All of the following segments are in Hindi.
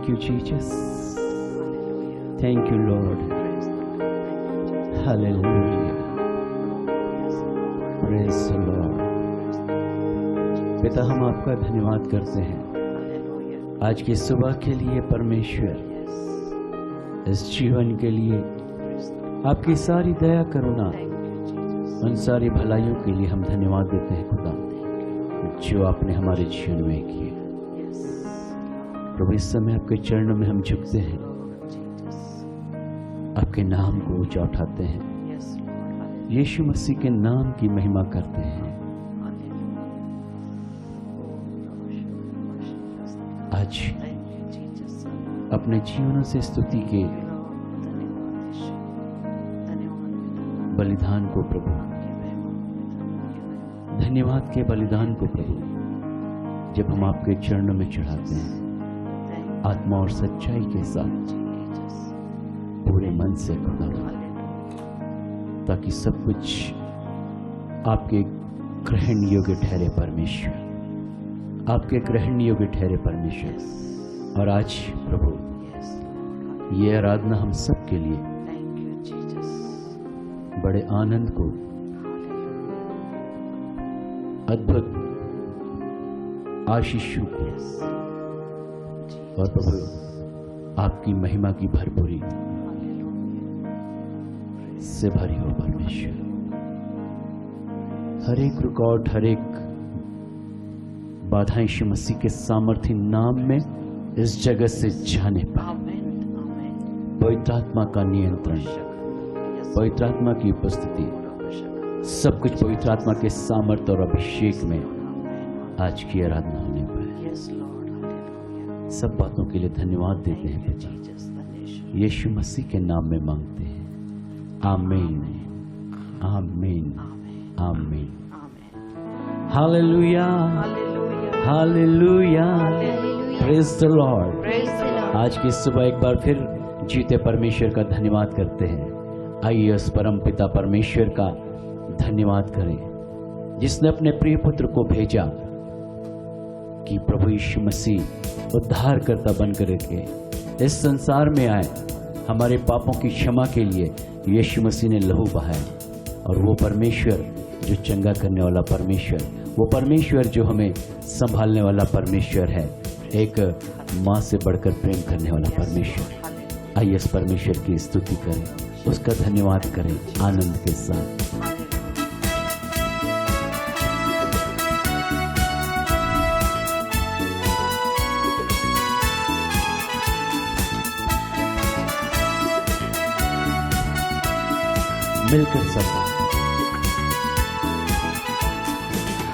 Thank you, Jesus. Thank you, Lord. Hallelujah. Praise the Lord. पिता, हम आपका धन्यवाद करते हैं आज की सुबह के लिए परमेश्वर, इस जीवन के लिए आपकी सारी दया करुणा, उन सारी भलाइयों के लिए हम धन्यवाद देते हैं खुदा, जो आपने हमारे जीवन में किए। प्रभु, इस समय आपके चरणों में हम झुकते हैं, आपके नाम को ऊंचा उठाते हैं, यीशु मसीह के नाम की महिमा करते हैं। आज अपने जीवनों से स्तुति के बलिदान को प्रभु, धन्यवाद के बलिदान को प्रभु, जब हम आपके चरणों में चढ़ाते हैं आत्मा और सच्चाई के साथ, पूरे मन से खुदा, ताकि सब कुछ आपके ग्रहण योग्य ठहरे परमेश्वर, आपके ग्रहण योग्य ठहरे परमेश्वर। और आज प्रभु, ये आराधना हम सब के लिए बड़े आनंद को, अद्भुत आशीषों को और प्रभु आपकी महिमा की भरपूरी से भरी हो परमेश्वर। हर एक रुकावट, हर एक बाधाएं यीशु मसीह के सामर्थ्य नाम में इस जगत से जाने पाए। पवित्र आत्मा का नियंत्रण, पवित्र आत्मा की उपस्थिति, सब कुछ पवित्र आत्मा के सामर्थ्य और अभिषेक में आज की आराधना होने पाए। सब बातों के लिए धन्यवाद देते हैं पिता, यीशु मसीह के नाम में मांगते हैं। आमीन, आमीन, आमीन। Hallelujah, hallelujah, praise the Lord. आज की सुबह एक बार फिर जीते परमेश्वर का धन्यवाद करते हैं। आइए उस परम पिता परमेश्वर का धन्यवाद करें, जिसने अपने प्रिय पुत्र को भेजा कि प्रभु यीशु मसीह उद्धारकर्ता बनकर के इस संसार में आए, हमारे पापों की क्षमा के लिए यीशु मसीह ने लहू बहाया। और वो परमेश्वर जो चंगा करने वाला परमेश्वर, वो परमेश्वर जो हमें संभालने वाला परमेश्वर है, एक माँ से बढ़कर प्रेम करने वाला परमेश्वर। आइए इस परमेश्वर की स्तुति करें, उसका धन्यवाद करें आनंद के साथ। मिलकर सब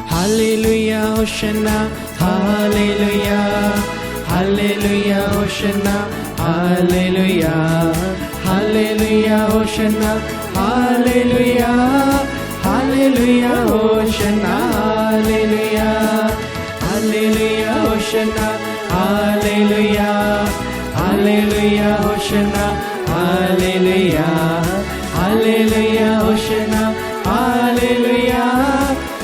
हालेलुया होशन्ना, हालेलुया, हालेलुया होशन्ना, हालेलुया, हालेलुया होशन्ना, हालेलुया, हालेलुया होशन्ना, हालेलुया, हालेलुया होशन्ना, हालेलुया, हालेलुया होशन्ना, हालेलुया, हालेलुया होशन्ना, हालेलुया,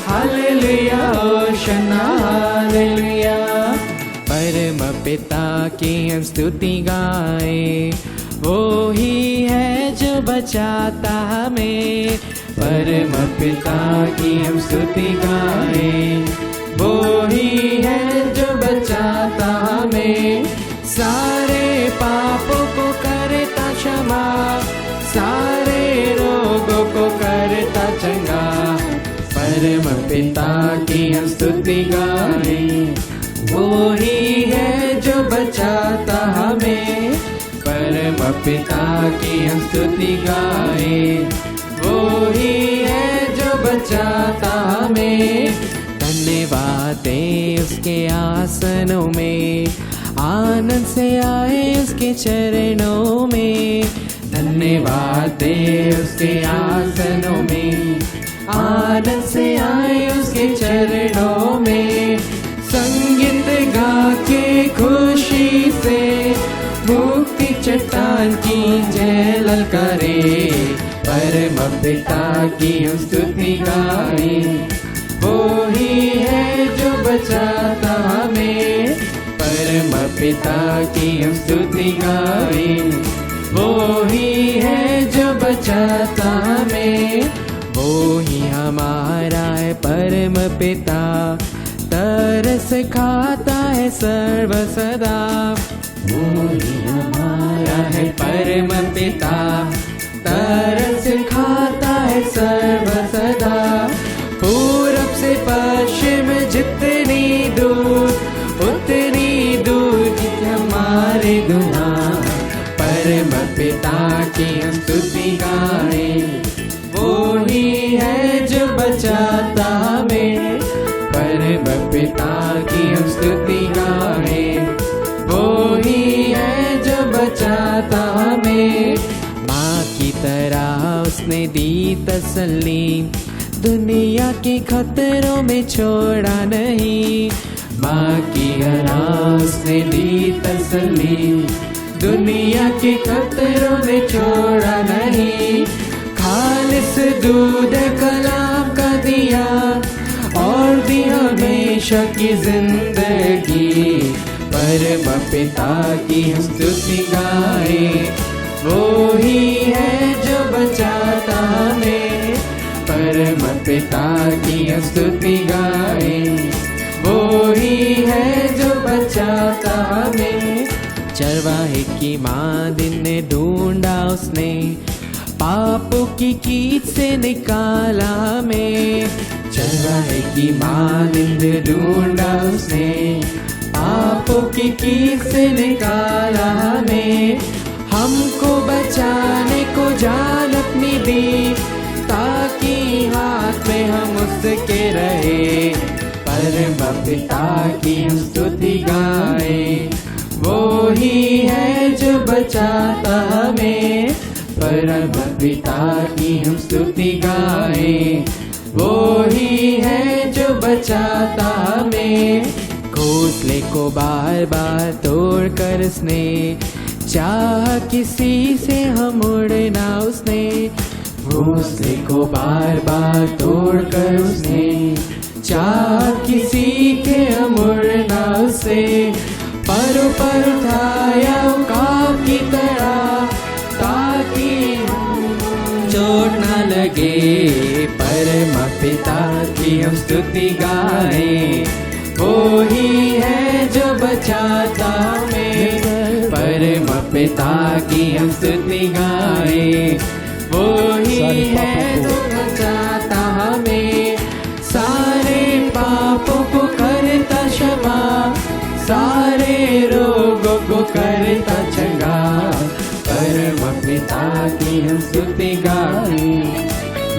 हालेलुया होशन्ना, हालेलुया। परम पिता की हम स्तुति गाए, वो ही है जो बचाता हमें। परम पिता की हम स्तुति गाए, वो ही है जो बचाता हमें। सारे पापों को करता क्षमा, सारे रोगों को करता चंगा। परम पिता की हम स्तुति गाए, वो ही है जो बचाता हमें। परम पिता की हम स्तुति गाए, वो ही है जो बचाता हमें। धन्यवाद दे उसके आसनों में, आनंद से आए उसके चरणों में। धन्यवाद दे उसके आसनों में, आनंद से आए उसके चरणों में। संगीत गा के खुशी से मुक्ति चट्टान की जय ललकारे। परम पिता की हम स्तुति गाए, वो ही है जो बचाता हमें। परम परम पिता की हम स्तुति गाएं। वो ही है जो बचाता हमें, वो ही हमारा है परम पिता, तरस खाता है सर्व सदा। वो ही हमारा है परम पिता, तरस खाता है सर्व सदा। पूरब से पश्चिम जितनी दूर, उतनी दूर हमारे गुनाह। परम पिता की हम स्तुति गाएं। वो ही है जो बचाता हमें, परम पिता की हम स्तुति गाएं। वो ही है जो बचाता हमें। माँ की तरह उसने दी तसल्ली, दुनिया के खतरों में छोड़ा नहीं। माँ की तरह उसने दी तसल्ली, दुनिया के खतरों में छोड़ा नहीं। खालिस दूध कलाम का दिया और दी हमेशा की जिंदगी। परम पिता की हम स्तुति गाएं। वो ही है जो बचाता हमें, परम पिता की हम स्तुति गाएं। वो ही है जो बचाता हमें। चरवाहे की माँ दिन ने ढूंढा उसने, पापों की कीच से निकाला हमें। चरवाहे की माँ दिन ने ढूंढा उसने, पापों की कीच से निकाला हमें। हमको बचाने को जान अपनी दी, ताकि हाथ में हम उसके रहे। परम पिता की हम स्तुति गाएं। वो ही है जो बचाता हमें, परम पिता की हम स्तुति गाएं। वो ही है जो बचाता हमें। घोंसले को बार बार तोड़ कर उसने, चाह किसी से हम उड़ना उसने। घोंसले को बार बार तोड़ कर उसने, चाह किसी के हम उड़ना उससे। परों पर उठाया उकाब की तरह, ताकि चोट न लगे। परम पिता की हम स्तुति गाएं। वो ही है जो बचाता हमें, परम पिता की हम स्तुति गाएं। वो ही है जो बचाता हमें। सारे पापों को करता क्षमा, सारे रोगों को करता चंगा। परम पिता की हम स्तुति गाएं।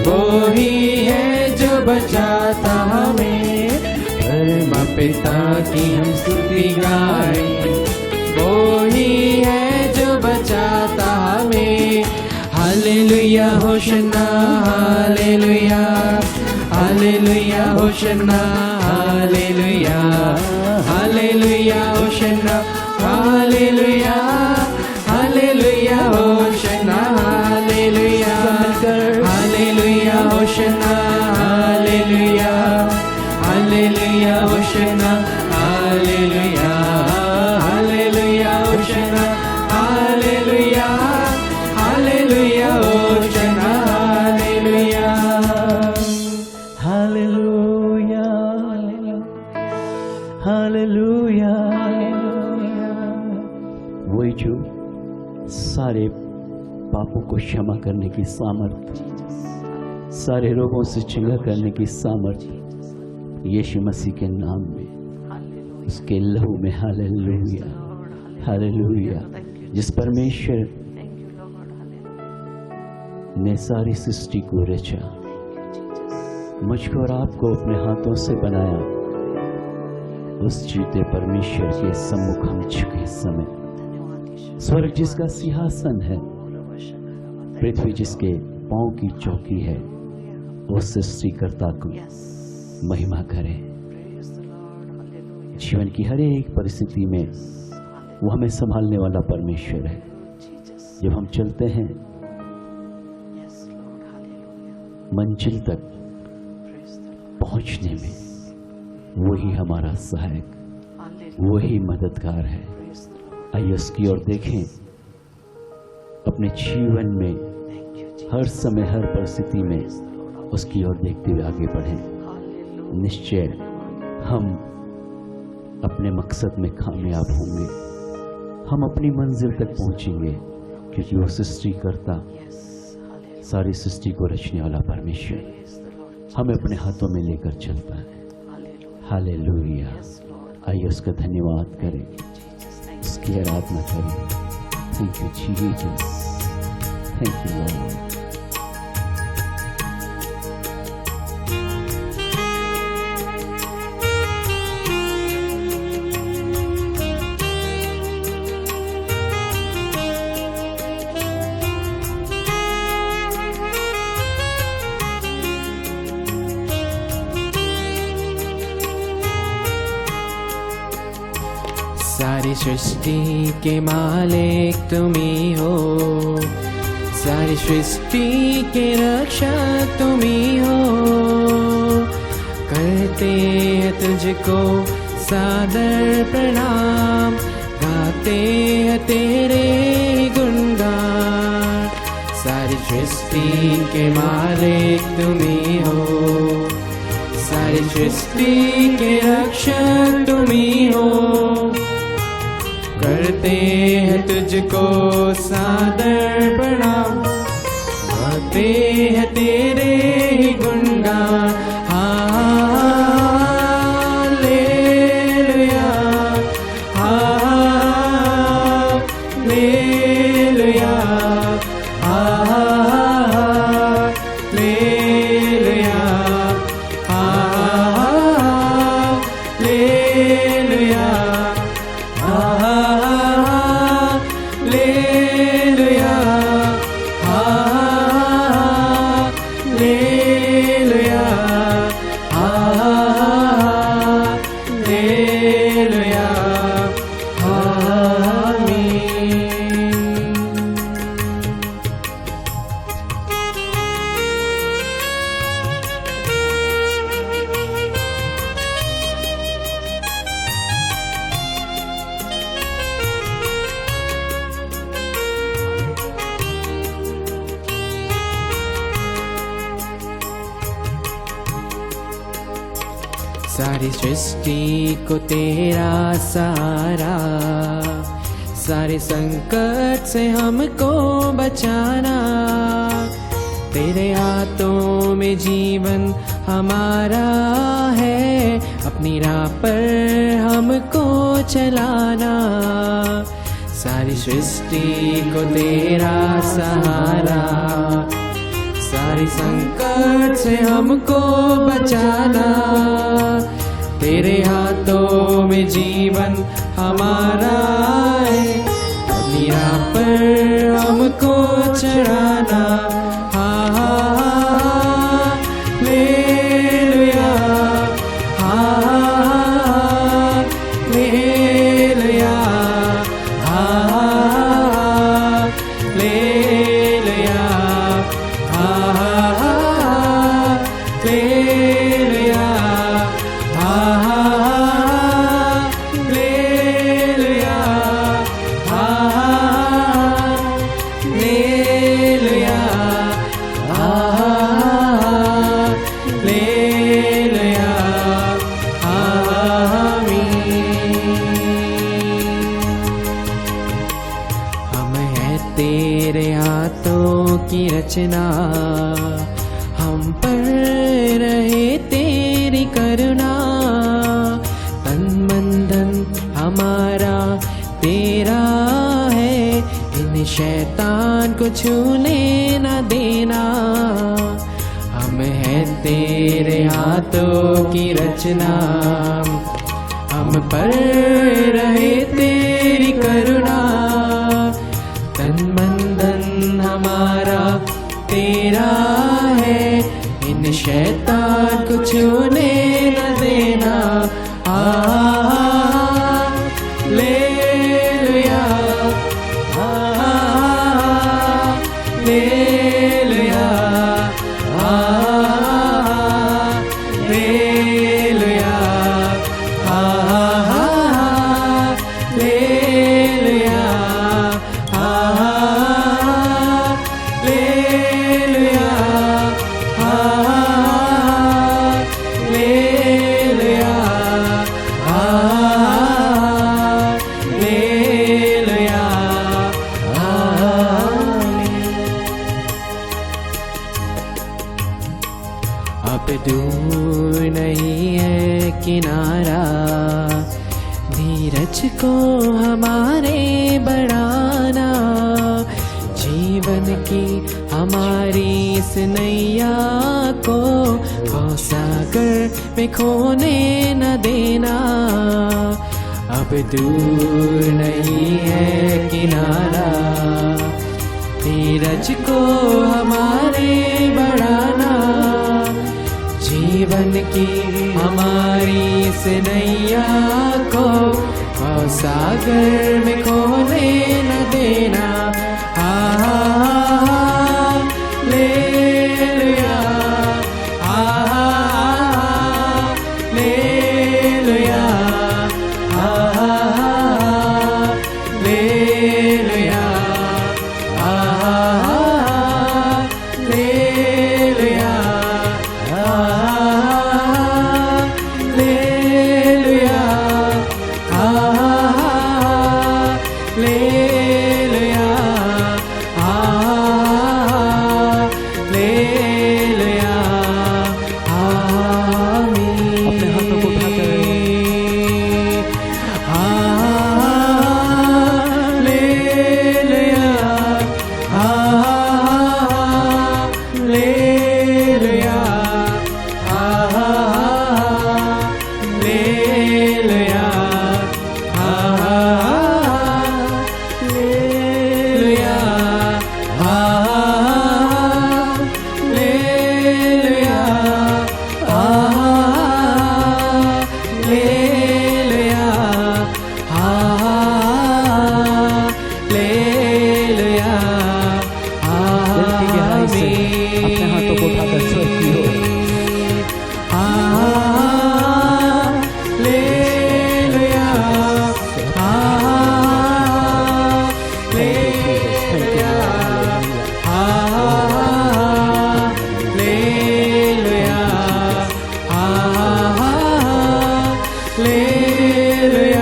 वो ही है जो बचाता हमें, परम पिता की हम स्तुति गाएं। वो ही है जो बचाता हमें। हालेलुया होशन्ना, हालेलुया, हालेलुया होशन्ना, हालेलुया, हालेलुया होशन्ना, हालेलुया, हालेलुया होशन्ना, हालेलुया, हालेलुया होशन्ना, हालेलुया, हालेलुया होशन्ना, हालेलुया, हालेलुया होशन्ना, हालेलुया, हालेलुया होशन्ना, हालेलुया, हालेलुया, हालेलुया। वही जो सारे पापों को क्षमा करने की सामर्थ, सारे रोगों से चंगा करने की सामर्थ यीशु मसीह के नाम में, उसके लहू में। Hallelujah, hallelujah. जिस परमेश्वर ने सारी सृष्टि को रचा, मुझको और आपको अपने हाथों से बनाया, उस जीते परमेश्वर के सम्मुख हम झुके समय, स्वर्ग जिसका सिंहासन है, पृथ्वी जिसके पांव की चौकी है, उस सृष्टिकर्ता को महिमा करें। जीवन की हर एक परिस्थिति में वो हमें संभालने वाला परमेश्वर है। जब हम चलते हैं मंजिल तक पहुंचने में, वही हमारा सहायक, वही मददगार है। आइए उसकी ओर देखें, अपने जीवन में हर समय हर परिस्थिति में उसकी ओर देखते हुए आगे बढ़ें। निश्चय हम अपने मकसद में कामयाब होंगे, हम अपनी मंजिल तक पहुंचेंगे, क्योंकि वो सृष्टिकर्ता, सारी सृष्टि को रचने वाला परमेश्वर हमें अपने हाथों में लेकर चलता है। हालेलुया। आइए उसका धन्यवाद करें, उसकी आराधना करें। Thank you Jesus, thank you Lord. सारी सृष्टि के मालिक तुम ही हो, सारी सृष्टि के रक्षक तुम ही हो। करते हैं तुझको सादर प्रणाम, गाते हैं तेरे गुणगान। सारी सृष्टि के मालिक तुम ही हो, सारी सृष्टि के रक्षक तुम ही हो। करते हैं तुझको सादर प्रणाम, गाते हैं तेरे ही गुणगान। हालेलुया, हालेलुया, हालेलुया, हालेलुया, हालेलुया, हालेलुया, हालेलुया, आमीन। सारी सृष्टि को तेरा सहारा, सारे संकट से हमको बचाना। तेरे हाथों में जीवन हमारा है, अपनी राह पर हमको चलाना। सारी सृष्टि को तेरा सहारा, सारी संकट से हमको बचाना। तेरे हाथों में जीवन हमारा है, अपनी राह पर हमको चढ़ाना। हालेलुया, हालेलुया, हालेलुया, हालेलुया, हालेलुया, हालेलुया, हालेलुया, आमीन। हम हैं तेरे हाथों की रचना, हम पर रहे तेरी करुणा। तन मन धन हमारा तेरा है, इन शैतान को छूने न देना। हम हैं तेरे हाथों की रचना, हम पर रहे तेरी करुणा। तन मन धन हमारा तेरा है, इन शैतान को छूने न देना। हालेलुया, हालेलुया, हालेलुया, हालेलुया, धीरज को हमारे बढ़ाना, जीवन की हमारी इस नैया को सागर में खोने न देना। अब दूर नहीं है किनारा, धीरज को हमारे बढ़ाना, जीवन की हमारी इस नैया को सागर में खोने न देना। हालेलुया, हालेलुया, हालेलुया, हालेलुया, हालेलुया, हालेलुया, हालेलुया, आमीन। अपने हाथों को उठाकर हालेलुया, हालेलुया, हालेलुया, हालेलुया, हालेलुया, हालेलुया, हालेलुया, दिल की गहराई से अपने हाथों को उठाकर स्वर की ओर हालेलुया, हालेलुया, हालेलुया, हालेलुया,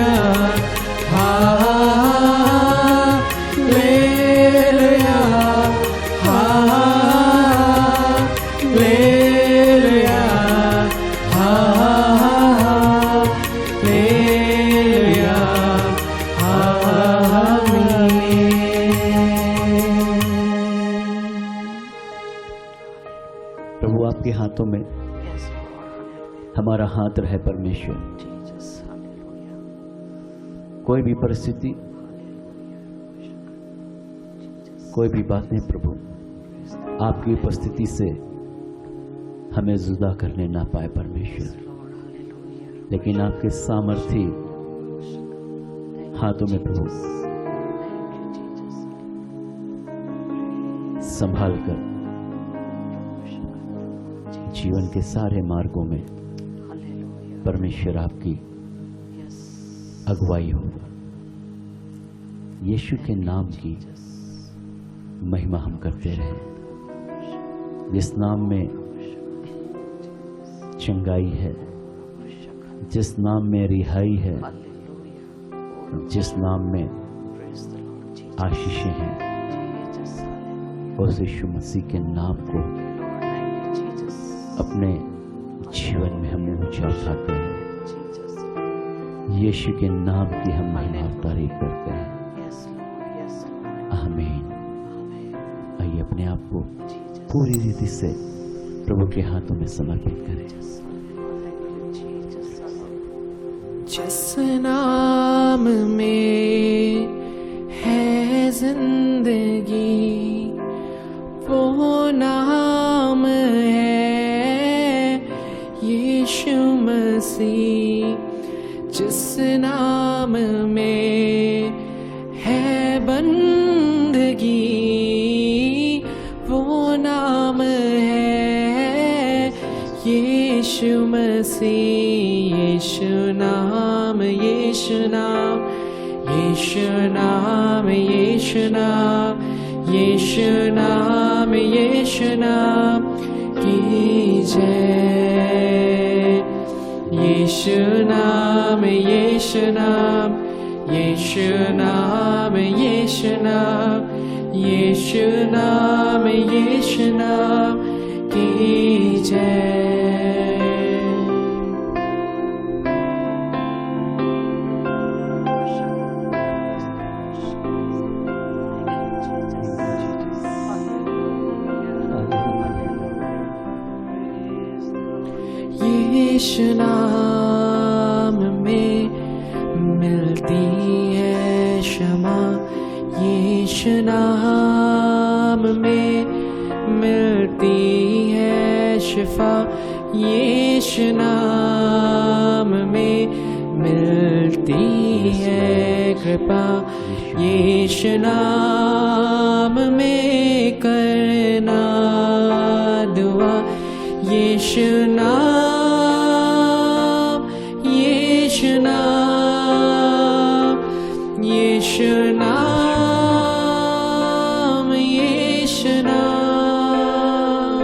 हालेलुया, हालेलुया, हालेलुया, आमीन। प्रभु आपके हाथों में हमारा हाथ रहे परमेश्वर। कोई भी परिस्थिति, कोई भी बातें प्रभु आपकी उपस्थिति से हमें जुदा करने ना पाए परमेश्वर, लेकिन आपके सामर्थी हाथों में प्रभु संभाल कर जीवन के सारे मार्गों में परमेश्वर आपकी अगुवाई हो। यीशु के नाम की महिमा हम करते रहे, जिस नाम में चंगाई है, जिस नाम में रिहाई है, जिस नाम में आशीषें हैं, उस यीशु मसीह के नाम को अपने जीवन में हम ऊंचा उठाते हैं। यीशु के नाम की हम महिमा और तारीफ करते हैं। आमीन। आइए अपने आप को पूरी रीति से प्रभु के हाथों में समर्पित करें। जिस नाम में है जिंदगी, वो नाम है यीशु मसीह। जिस नाम में है बंदगी, वो नाम है यीशु मसीह। यीशु नाम, यीशु नाम, यीशु नाम, यीशु नाम, यीशु नाम, यीशु नाम की जय। यीशु नाम, यीशु नाम, यीशु नाम, यीशु नाम, यीशु नाम, यीशु नाम की जय। यीशु नाम में मिलती है क्षमा, यीशु नाम में मिलती है शिफा, यीशु नाम में मिलती है कृपा, यीशु नाम में करना दुआ, यीशु नाम, यीशु नाम, यीशु नाम, यीशु नाम,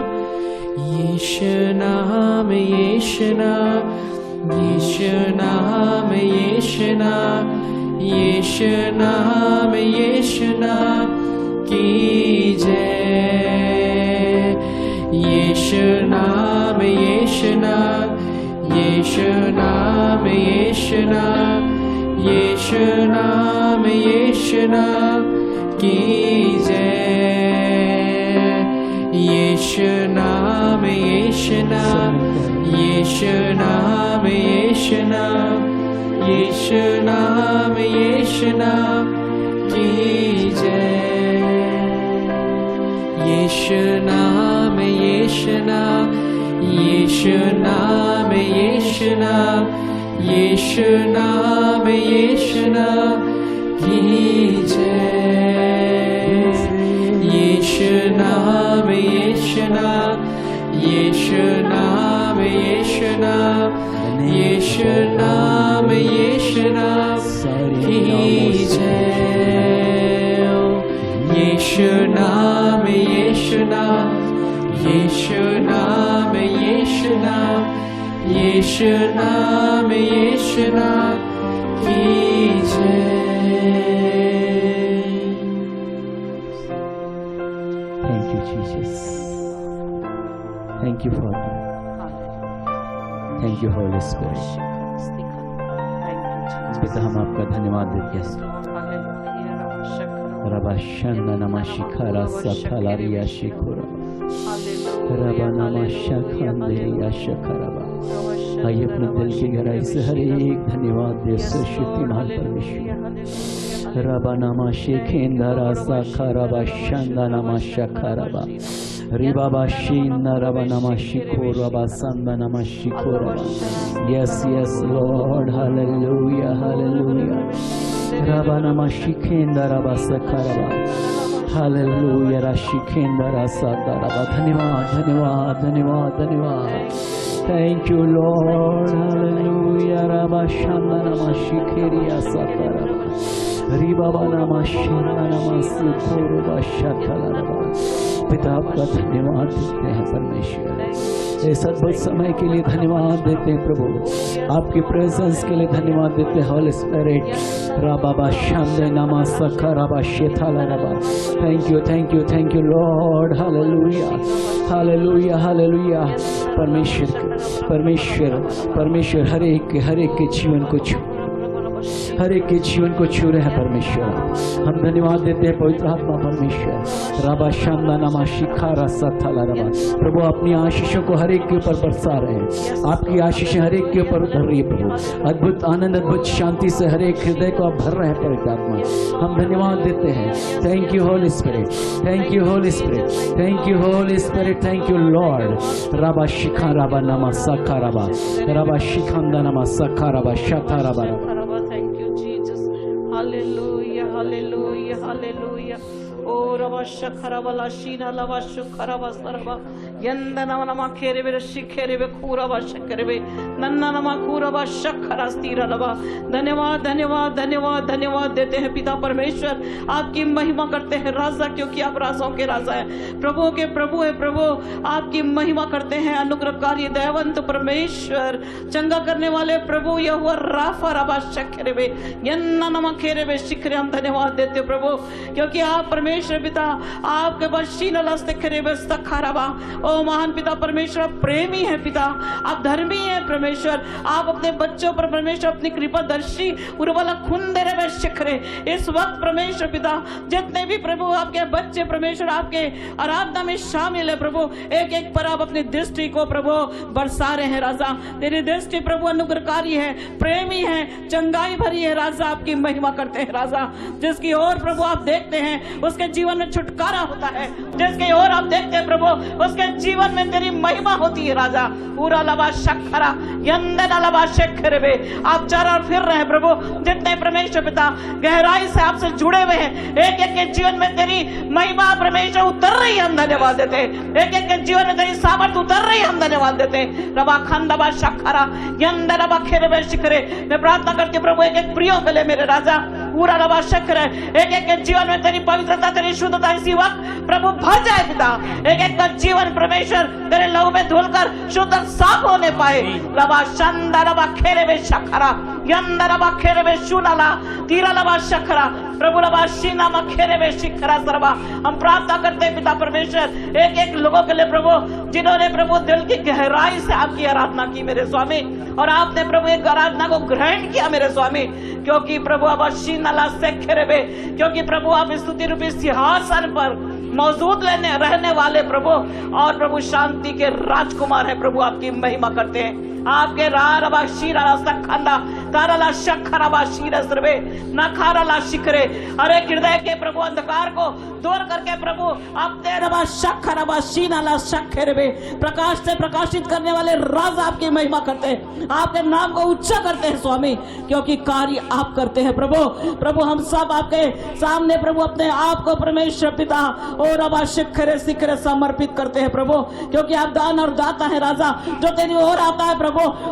यीशु नाम, यीशु नाम, यीशु नाम, यीशु नाम, यीशु नाम, यीशु नाम की जय। यीशु नाम, यीशु नाम, यीशु नाम, यीशु नाम, यीशु नाम, यीशु नाम की जय। यीशु नाम, यीशु नाम, यीशु नाम, यीशु नाम, यीशु नाम, यीशु नाम की जय। यीशु नाम, यीशु नाम, यीशु नाम, यीशु नाम, यीशु नाम, यीशु नाम की जय। यीशु नाम, यीशु नाम, यीशु नाम, यीशु नाम, यीशु नाम, यीशु नाम की जय। यीशु नाम, यीशु नाम, यीशु नाम, यीशु नाम, यीशु नाम, यीशु नाम की जय। Thank you, Jesus. Thank you, Father. Thank you, Holy Spirit. पिता हम आपका धन्यवाद देते हैं। रबा शन्ना नमा शिखारा सखाला रिया शिखोरा, रबा नमा शखांदेरिया शखरबा। आइए अपने दिल की गहराई से हर एक धन्यवाद दे सर्वशक्तिमान परमेश्वर। रबा नमा शेखेंदरा सखारबा शंदा नमा शखरबा, रिबाबा शीना रबा नमा शिखो रबा संदा नमा शिखो रबा। Yes, yes, Lord, hallelujah, hallelujah. रबा नमा शिखेंदा रबा सखरबा, hallelujah, राशिखेंदा रसा रबा। धन्यवाद, धन्यवाद, धन्यवाद, धन्यवाद। Thank you, Lord, hallelujah. Rava Shanda नमा शिखेरिया सखरबा, रिबाबा नमा शंदा नमा शिखो रबा शखरबा। पिता आपका धन्यवाद देते हैं परमेश्वर, इस अद्भुत समय के लिए धन्यवाद देते हैं प्रभु, आपकी प्रेजेंस के लिए धन्यवाद देते हैं होली स्पिरिट। राबाबा शांदे नामा सखा राबा शेथाला राबा। Thank you, thank you, thank you lord. हालेलुया, हालेलुया, हालेलुया। परमेश्वर, परमेश्वर, परमेश्वर हर एक के जीवन को छू, हर एक के जीवन को छू रहे हैं परमेश्वर। हम धन्यवाद देते हैं पवित्र आत्मा परमेश्वर। राबा शांदा नामा शिखारा सथाला रबा। प्रभु अपनी आशीषों को हर एक के ऊपर बरसा रहे हैं, आपकी आशीषें हर एक के ऊपर उतर रही है प्रभु। अद्भुत आनंद, अद्भुत शांति से हर एक हृदय को आप भर रहे हैं पवित्र आत्मा। हम धन्यवाद देते हैं। Thank you holy spirit, thank you holy spirit, thank you holy spirit, thank you lord. राबा शिखा राबा नामा सखा राबा, राबा शिखांदा नामा सखा राबा शथा राबा। Hallelujah, hallelujah, hallelujah. Oh, Rabba Shakharabala Shina Lava Shukharaba Saraba. Yandana Nama Kerebe Shikerebe Kuraba Shakarebe. Nanna Nama Kuraba Shakharastira Lava. धन्यवाद, धन्यवाद, धन्यवाद, धन्यवाद देते हैं पिता परमेश्वर। आपकी महिमा करते हैं राजा, क्योंकि आप राजाओं के राजा हैं, प्रभु के प्रभु है प्रभु। आपकी महिमा करते हैं अनुग्रहकारी दयावंत परमेश्वर, चंगा करने वाले प्रभु यहोवा राफा रबा शखरेबे यन्ना नमा खेरेबे शिखरे। हम धन्यवाद देते प्रभु, क्योंकि आप परमेश्वर परमेश्वर पिता आपके बशीन खराबा। ओ महान पिता परमेश्वर, आप प्रेमी है पिता, आप धर्मी है परमेश्वर। आप अपने बच्चों पर परमेश्वर अपनी कृपा दर्शी उर्वला खुंदे रे शिखरे। इस वक्त परमेश्वर पिता जितने भी प्रभु आपके बच्चे परमेश्वर आपके आराधना में शामिल है प्रभु, एक एक पर आप अपनी दृष्टि को प्रभु बरसा रहे हैं राजा। तेरी दृष्टि प्रभु अनुग्रहकारी है, प्रेमी है, चंगाई भरी है राजा। आपकी महिमा करते हैं राजा। जिसकी ओर प्रभु आप देखते हैं उसके जीवन में छुटकारा होता है, जिसकी ओर आप देखते हैं प्रभु उसके जीवन में तेरी महिमा होती है राजा। पूरा लबा शखरा यंदन लबा शेखरबे। आप चारों ओर फिर रहे हैं प्रभु, जितने परमेश्वर पिता गहराई से आपसे जुड़े हुए हैं, एक एक के जीवन में तेरी महिमा परमेश्वर उतर रही है, हम धन्यवाद देते हैं। एक एक के जीवन में तेरी सामर्थ्य उतर रही है, हम धन्यवाद देते हैं। रबा खंडबा शखरा यंदन लबा खेरबे शिखरे। मैं प्रार्थना करती हूं प्रभु एक एक प्रियो के लिए मेरे राजा, पूरा लबा शक्र है, एक एक के जीवन में तेरी पवित्रता तेरी शुद्धता इसी वक्त प्रभु भर जाए पिता। एक एक का जीवन परमेश्वर तेरे लहू में धुलकर शुद्ध और साफ होने पाए। लबा शंदा लबा खेरे में शखरा यंदा लबा खेरे में शुनाला तीरा लबा शखरा प्रभु लबा शीना मखेरे में शिखरा सरबा। हम प्रार्थना करते हैं पिता परमेश्वर एक एक लोगों के लिए प्रभु, जिन्होंने प्रभु दिल की गहराई से आपकी आराधना की मेरे स्वामी, और आपने प्रभु एक आराधना को ग्रहण किया मेरे स्वामी, क्योंकि प्रभु अब क्योंकि प्रभु आप स्तुति रूपी सिंहासन पर मौजूद रहने वाले प्रभु और प्रभु शांति के राजकुमार है प्रभु। आपकी महिमा करते हैं। आपके रारबा शीरा सखंदा तारला शखरबा शीरा सर्वे नखारला शिखरे। अरे हृदय के प्रभु अंधकार को दूर करके प्रभु अपने रबा शखरबा शीनाला शखरबे प्रकाश से प्रकाशित करने वाले राज आपकी महिमा करते हैं, आपके नाम को ऊंचा करते हैं स्वामी, क्योंकि कार्य आप करते हैं प्रभु। प्रभु हम सब आपके सामने प्रभु अपने आप को परमेश्वर पिता और रबा शिखरे शिखरे समर्पित करते हैं प्रभु, क्योंकि आप दान और दाता है राजा। जो तेरी ओर आता है प्रभु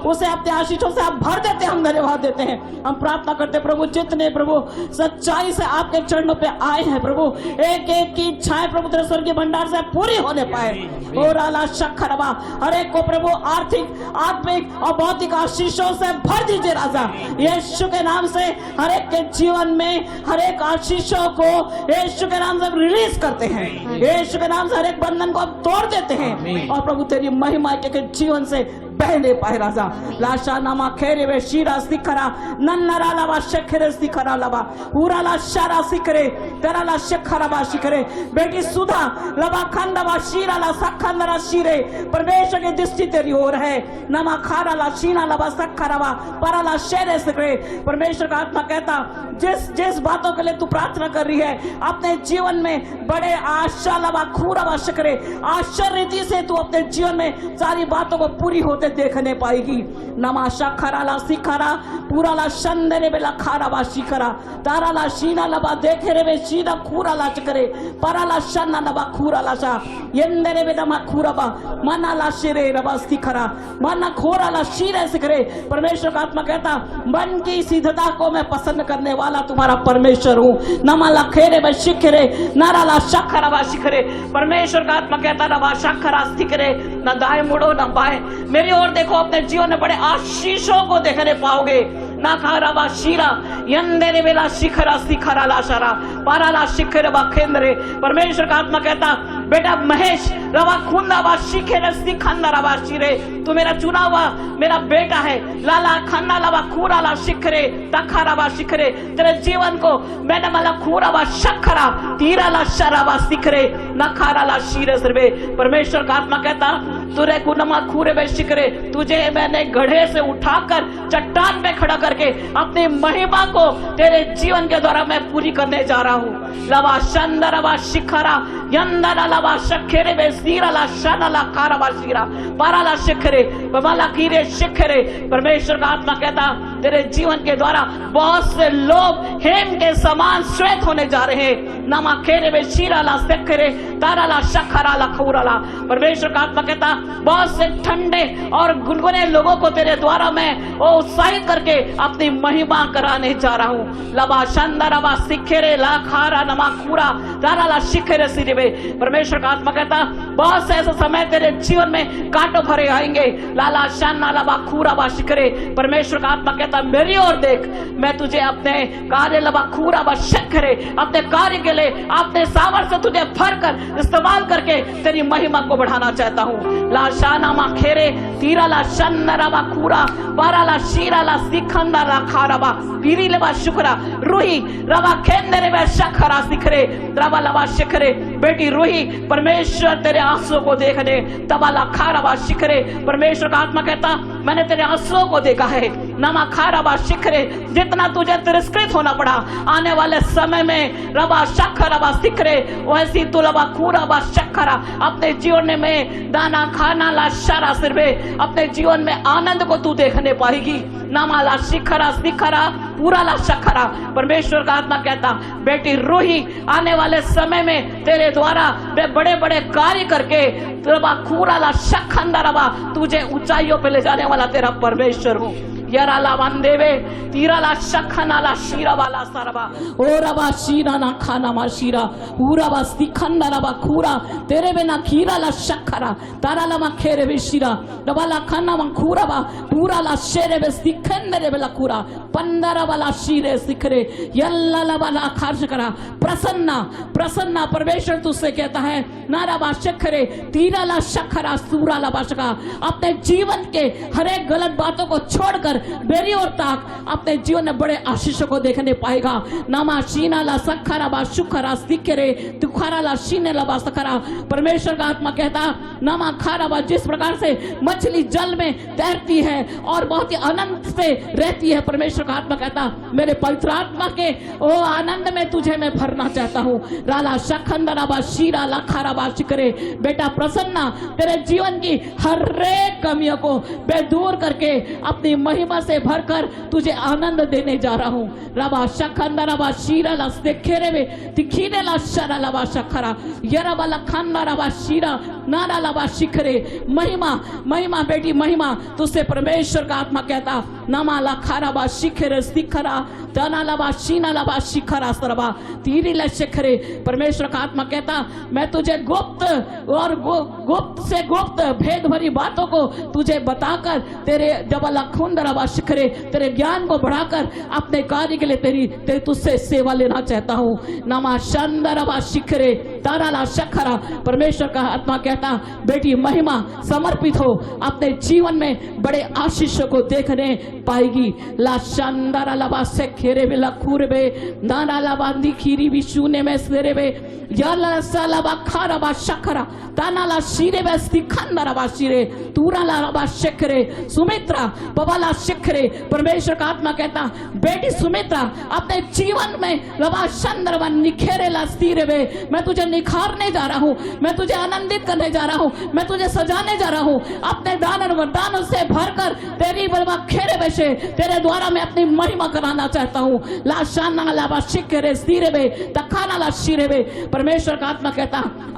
उसे अपने आशीषों से आप भर देते हैं, हम धन्यवाद देते हैं। हम प्रार्थना करते हैं प्रभु जितने प्रभु सच्चाई से आपके चरणों पे आए हैं प्रभु, एक एक की इच्छाएं प्रभु तेरे स्वर्गीय भंडार से पूरी होने पाए। और आला शखरबा हर एक को प्रभु आर्थिक आत्मिक और भौतिक आशीषों से भर दीजिए राजा। यीशु के नाम से हर एक के जीवन में हर एक आशीषों को यीशु के नाम से रिलीज करते हैं, यीशु के नाम से हर एक बंधन को आप तोड़ देते हैं, और प्रभु तेरी महिमा के जीवन से बहने पाए राजा। लाशा नामा खेरे वे शीरा सिखरा नन्नरा लबा शेखरे सिखरा लबा पूरा ला शारा सिखरे तेरा ला शेखरा बा शिखरे। बेटी सुधा लबा खंडबा शीरा ला सखंदरा शीरे। परमेश्वर की दृष्टि तेरी ओर है। नमा खारा ला शीना लबा सखरा बा परा ला शेरे सिखरे। परमेश्वर का आत्मा कहता जिस जिस बातों के लिए तू प्रार्थना कर रही है अपने जीवन में बड़े आशा लबा खूरा बा शिखरे, आश्चर्य रीति से तू अपने जीवन में सारी बातों को पूरी होते देखने पाएगी। नमाशा खराला सिखरा पूरा ला शंदरे बेला खारा बा शिखरा तारा ला शीना लबा देखे रे बे शीना खूरा ला चकरे परा ला शन्ना लबा खूरा ला शा यंदरे बे नमा खूरा बा मना ला शिरे रबा सिखरा मना खोरा ला शीरे सिखरे। परमेश्वर का आत्मा कहता मन की सिद्धता को मैं पसंद करने वाला तुम्हारा परमेश्वर हूँ। नमा ला खेरे बे शिखरे नारा ला शखरा बा शिखरे। परमेश्वर का आत्मा कहता रबा शखरा सिखरे, न दाएं मुड़ो न बाएं, मेरी ओर देखो, अपने जीवन में बड़े आशीषों को देखने पाओगे। ना खारा शीरा यंदरे बेला शिखरा सिखरा ला शरा पारा ला शिखर बा केंद्रे। परमेश्वर का आत्मा कहता बेटा महेश रवा खुंदा बा शिखर सिखंदा रवा शिरे, तू मेरा चुना हुआ मेरा बेटा है। लाला खन्ना लवा खूरा ला शिखरे तखारा बा शिखरे। तेरे जीवन को मैंने मला खूरा बा शखरा तीरा ला शरा बा शिखरे नखारा ला शिरे सर्वे। परमेश्वर का आत्मा कहता तुरे कुनमा खूरे बे शिखरे, तुझे मैंने गड्ढे से उठाकर चट्टान पे खड़ा करके अपनी महिमा को तेरे जीवन के द्वारा मैं पूरी करने जा रहा हूँ। लवा शंदरवा शिखरा यंदरा लवा शखेरे बे सीरा ला शनला कारवा सीरा पाराला शिखरे बमाला कीरे शिखरे। परमेश्वर का आत्मा कहता तेरे जीवन के द्वारा बहुत से लोग हेम के समान श्वेत होने जा रहे हैं। नमा खेरे बे शीरा ला शिखरे तारा ला शखरा ला खौरा ला। परमेश्वर का आत्मा कहता बहुत से ठंडे और गुनगुने लोगों को तेरे द्वारा मैं उत्साहित करके अपनी महिमा कराने जा रहा हूँ। लबा शंदरवा शिखरे ला खारा नमा खूरा तारा ला शिखरे सिरिबे। परमेश्वर का आत्मा कहता बहुत से ऐसे समय तेरे जीवन में कांटों भरे आएंगे। लाला शाना लबा खूरा बा शिखरे। परमेश्वर का आत्मा कहता मेरी ओर देख, मैं तुझे अपने कार्य लबा खूरा बा शिखरे अपने कार्य के पहले अपने सामर्थ्य से तुझे भर कर इस्तेमाल करके तेरी महिमा को बढ़ाना चाहता हूँ। ला शाना मा खेरे तीरा ला शन्नरा बा खूरा बारा ला शीरा ला सिखंदा ला खाराबा पीरी ले बा शुक्रा रूही रवा खेंदरे बे शखरा सिखरे रवा लवा शिखरे बेटी रूही परमेश्वर तेरे आंसुओं को देखने तबाला खाराबा शिखरे परमेश्वर का आत्मा कहता मैंने तेरे आंसुओं को देखा है नमा खाराबा शिखरे जितना तुझे तिरस्कृत होना पड़ा आने वाले समय में रबा शखरा सिखरे वैसी तुलबा खूराबा शखरा अपने जीवन में दाना खाना ला शारा सिरबे अपने जीवन में आनंद को तू देखने पाएगी नामा ला शिखरा सिखरा पूरा ला शखरा परमेश्वर का आत्मा कहता बेटी रूही आने वाले समय में तेरे द्वारा वे बड़े बड़े कार्य करके रबा खूरा ला शखंदा रबा तुझे ऊंचाइयों पे ले जाने वाला तेरा परमेश्वर हूँ यराला वंदेवे तीराला शखनाला शीरावाला सरबा ओरबा शीरा ना खाना मा शीरा पूराबा सिखंदा रबा खूरा तेरे बिना खीराला शखरा ताराला मा खेरे बे शीरा रबाला खाना मा खूराबा पूराला शेरे बे सिखंदरे बेला खूरा पंदरा वाला शीरे सिखरे यल्ला वाला खार्ज करा प्रसन्ना प्रसन्ना परमेश्वर तुझसे कहता है नाराबा शखरे तीराला शखरा सूराला बाशका अपने जीवन के हर एक गलत बातों को छोड़कर मेरी ओर ताक अपने जीवन में बड़े आशीषों को देखने पाएगा नामा शीना ला सखरा बा शुखरा सिखरे तुखारा ला शीने ला बा सखरा परमेश्वर का आत्मा कहता नामा खारा बा जिस प्रकार से मछली जल में तैरती है और बहुत ही आनंद से रहती है परमेश्वर का आत्मा कहता मेरे पवित्र आत्मा के ओ आनंद में तुझे मैं भरना चाहता हूँ राला शखंदरा बा शीरा ला खारा बा शिखरे बेटा प्रसन्ना तेरे जीवन की हर एक कमियों को दूर करके अपनी महिमा से भरकर तुझे आनंद देने जा रहा हूँ रबा शखंदरा बा शीरा ला सिखरे में तिखीने ला शरा ला बा शखरा यरा ला खंदरा बा शीरा नारा ला बा शिखरे महिमा महिमा बेटी महिमा तुझसे परमेश्वर का आत्मा कहता नामा ला खारा बा शिखरे सिखरा दाना ला बा शीना ला बा शिखरा सरबा तीरी ला शिखरे परमेश्वर का आत्मा कहता मैं तुझे गुप्त और गुप्त से गुप्त भेद भरी बातों को तुझे बताकर तेरे जबला खुंदरा शिखरे तेरे ज्ञान को बढ़ाकर अपने कार्य के लिए तेरी तुझसे सेवा लेना चाहता हूँ नमा शंदरबा शिखरे ताराला शखरा परमेश्वर का आत्मा कहता बेटी महिमा समर्पित हो अपने जीवन में बड़े आशीषों को देखने पाएगी ला शंदरा लबा से खेरे बे लखूरबे नाना लबा दिखीरी विशुने में सेरे बे याला सालबा खारबा शखरा ताना ला शीरे बे सिखंदरा बा शीरे तूरा ला लबा शिखरे सुमित्रा पवाला शिखरे परमेश्वर का आत्मा कहता बेटी सुमित्रा अपने जीवन में लबा चंद्रमा निखेरे ला स्थिर वे मैं तुझे निखारने जा रहा हूँ मैं तुझे आनंदित करने जा रहा हूँ मैं तुझे सजाने जा रहा हूँ अपने दान और वरदानों से भरकर तेरी बलवा खेरे बेशे तेरे द्वारा मैं अपनी महिमा कराना चाहता हूँ ला शाना ला बा शिखरे स्थिर वे तखाना ला शीरे वे परमेश्वर का आत्मा कहता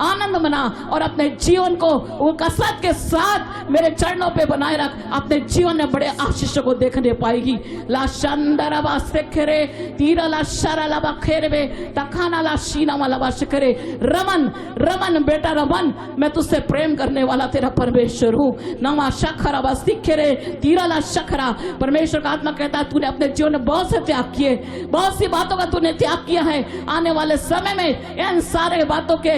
आनंद मना और अपने जीवन को वो कसरत के साथ मेरे चरणों पे बनाए रख अपने जीवन में बड़े आशीषों को देखने पाएगी ला शंदरा बा शिखरे तीरा ला शरा ला बा खेरे तखाना ला शीना वाला बा शिखरे रमन रमन बेटा रमन मैं तुझसे प्रेम करने वाला तेरा परमेश्वर हूँ नमा शखरा बा शिखरे तीरा ला शखरा परमेश्वर का आत्मा कहता तूने अपने जीवन में बहुत से त्याग किए बहुत सी बातों का तूने त्याग किया है आने वाले समय में इन सारे बातों के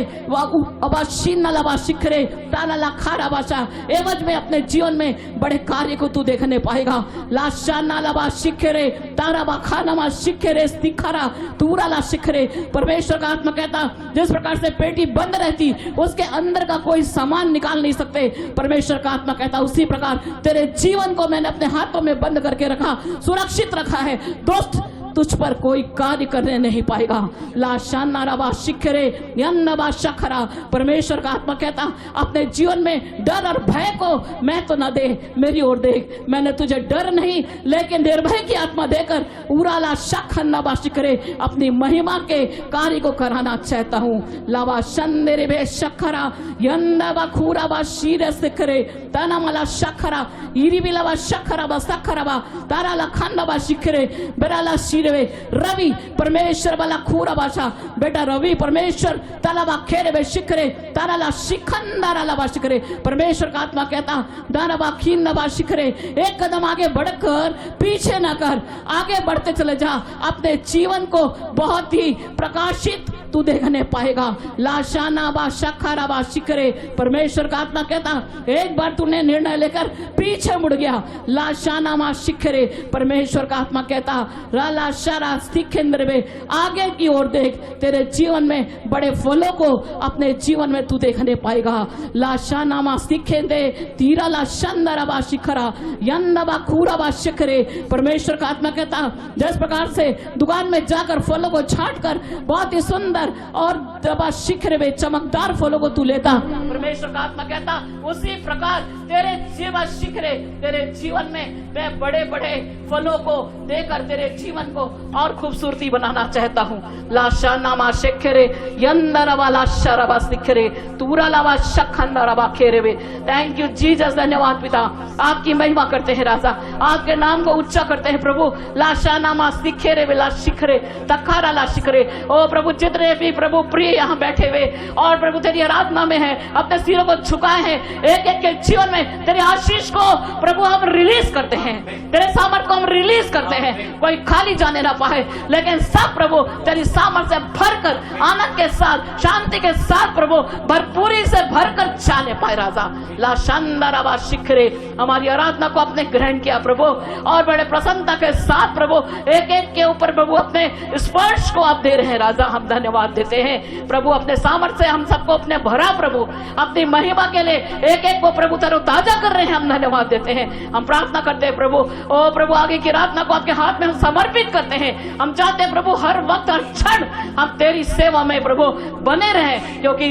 शिखरे ताला ला खारा बाशा एवज में अपने जीवन में बड़े कार्य को तू देखने पाएगा लाशाना लबा शिखरे तारा बा खाना मा शिखरे दिखारा तूरा ला शिखरे परमेश्वर का आत्मा कहता जिस प्रकार से पेटी बंद रहती उसके अंदर का कोई सामान निकाल नहीं सकते परमेश्वर का आत्मा कहता उसी प्रकार तेरे जीवन को मैंने अपने हाथों में बंद करके रखा सुरक्षित रखा है दोस्त तुझ पर कोई कार्य करने नहीं पाएगा लाशाना रबा शिखरे यन्नबा शखरा परमेश्वर का आत्मा कहता अपने जीवन में डर और भय को मैं तो न दे मेरी ओर देख मैंने तुझे डर नहीं लेकिन निर्भय की आत्मा देकर उराला शखन्नबा शिखरे अपनी महिमा के कार्य को कराना चाहता हूँ लावा शंदेरे बे शखरा यन्नबा खूराबा शीरे शिखरे तानामला शखरा इरिबिलाबा शखरा बा शखरा बा ताराला खन्नबा शिखरे बेराला रवि परमेश्वर वाला खूरा बाशा बेटा रवि परमेश्वर तालाबा खेरे बे शिखरे ताराला शिखंदारा लबा शिखरे परमेश्वर का आत्मा कहता दानबा खीनबा शिखरे एक कदम आगे बढ़कर पीछे न कर आगे बढ़ते चले जा अपने जीवन को बहुत ही प्रकाशित तू देखने पाएगा। लाशाना बा शखारा बा शिखरे, परमेश्वर का आत्मा कहता एक बार तूने निर्णय लेकर पीछे मुड़ गया, लाशाना मा शिखरे, परमेश्वर का आत्मा कहता लाशारा शिखेंद्र में आगे की ओर देख, तेरे जीवन में बड़े फलों को अपने जीवन में तू देखने पाएगा। लाशाना मा शिखेंदे तीरा लाशंदरा बा शिखरा यंदबा खूरा बा शिखरे, परमेश्वर का आत्मा कहता जिस प्रकार से दुकान में जाकर फलों को छांट कर बहुत ही सुंदर और दबा शिखरे में चमकदार फलों को तू लेता, परमेश्वर का आत्मा कहता उसी प्रकार तेरे जीवन शिखरे, तेरे जीवन में मैं बड़े बड़े फलों को देकर तेरे जीवन को और खूबसूरती बनाना चाहता हूँ। लाशा नामा शिखरे यंदरवा लाशरवा शिखरे तूरा लावा शखंदरवा खेरेवे। थैंक यू जीसस, धन्यवाद पिता, आपकी महिमा करते हैं राजा, आपके नाम को ऊंचा करते हैं प्रभु। लाशा नामा शिखरे वे ला शिखरे तखारा ला शिखरे। ओ प्रभु जितने भी प्रभु प्रिय यहाँ बैठे हुए और प्रभु तेरी आराधना में है, अपने सिरों को झुकाए हैं, एक एक के जीवन में तेरे आशीष को प्रभु हम रिलीज करते हैं, तेरे सामर्थ को हम रिलीज करते हैं। कोई खाली जाने ना पाए, लेकिन सब प्रभु तेरी सामर्थ से भरकर आनंद के साथ शांति के साथ प्रभु भरपूरी से भरकर जाने पाए राजा। ला शानदार शिखरे, हमारी आराधना को अपने ग्रहण किया प्रभु और बड़े प्रसन्नता के साथ प्रभु एक एक के ऊपर प्रभु अपने स्पर्श को आप दे रहे हैं राजा। हम धन्यवाद देते हैं प्रभु, अपने सामर्थ्य से हम सबको अपने भरा प्रभु अपनी महिमा के लिए एक एक को प्रभु तरोताजा कर रहे हैं। हम धन्यवाद देते हैं, हम प्रार्थना करते हैं प्रभु, ओ प्रभु आगे की आराधना को आपके हाथ में हम समर्पित करते हैं। हम चाहते हैं प्रभु हर वक्त हर क्षण हम तेरी सेवा में प्रभु बने रहे, क्योंकि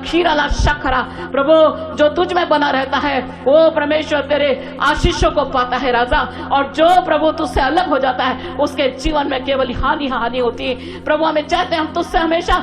खीरा शखरा प्रभु जो तुझ में बना रहता है वो परमेश्वर तेरे आशीषों को पाता है राजा, और जो प्रभु तुझसे अलग हो जाता है उसके जीवन में केवल हानि हानि होती है। प्रभु हमें चाहते हैं हम तुझसे हमेशा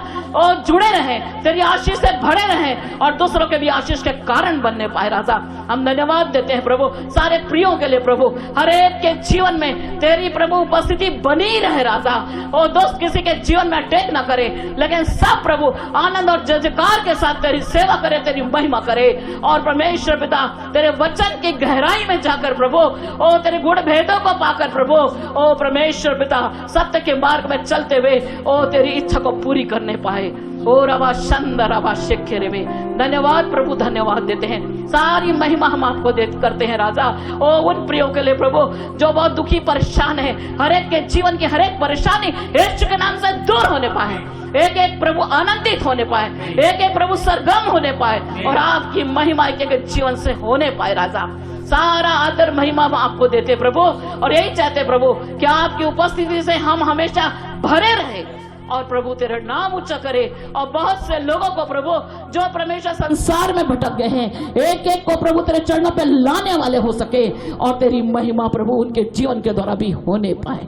जुड़े रहें, तेरी आशीष से भरे रहें और दूसरों के भी आशीष के कारण बनने पाए राजा। हम धन्यवाद देते हैं प्रभु सारे प्रियों के लिए प्रभु, हर एक के जीवन में तेरी प्रभु उपस्थिति बनी रहे राजा। और दोस्त किसी के जीवन में अटैक ना करे, लेकिन सब प्रभु आनंद और जयकार के साथ तेरी सेवा करे, तेरी महिमा करे। और परमेश्वर पिता तेरे वचन की गहराई में जाकर प्रभु ओ तेरे गुण भेदों को पाकर प्रभु ओ परमेश्वर पिता सत्य के मार्ग में चलते हुए ओ तेरी इच्छा को पूरी करने पाए। ओ रवा शंदर रवा शेखेरे में धन्यवाद प्रभु, धन्यवाद देते हैं। सारी महिमा हम आपको करते हैं राजा। ओ उन प्रियों के लिए प्रभु जो बहुत दुखी परेशान है, हर एक के जीवन की हर एक परेशानी यीशु के नाम से दूर होने पाए, एक एक प्रभु आनंदित होने पाए, एक एक प्रभु सरगम होने पाए और आपकी महिमा एक एक जीवन से होने पाए राजा। सारा आदर महिमा हम आपको देते प्रभु, और यही चाहते प्रभु कि आपकी उपस्थिति से हम हमेशा भरे रहे और प्रभु तेरा नाम ऊंचा करे। और बहुत से लोगों को प्रभु जो परमेश्वर संसार में भटक गए हैं, एक एक को प्रभु तेरे चरणों पे लाने वाले हो सके और तेरी महिमा प्रभु उनके जीवन के द्वारा भी होने पाए।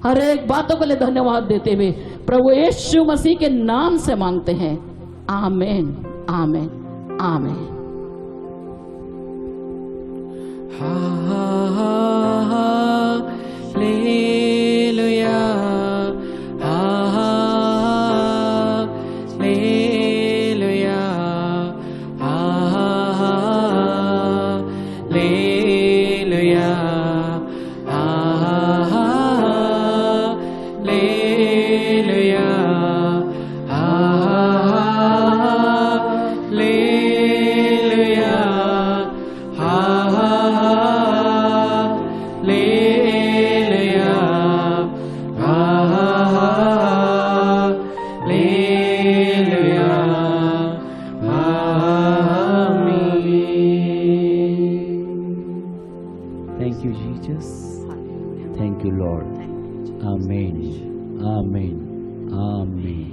हर एक बातों के लिए धन्यवाद देते हुए प्रभु यीशु मसीह के नाम से मांगते हैं, आमीन आमीन आमीन। हालेलुया हालेलुया हालेलुया हालेलुया hallelujah Thank you, Jesus. Thank you, Lord. Amen. Amen. Amen.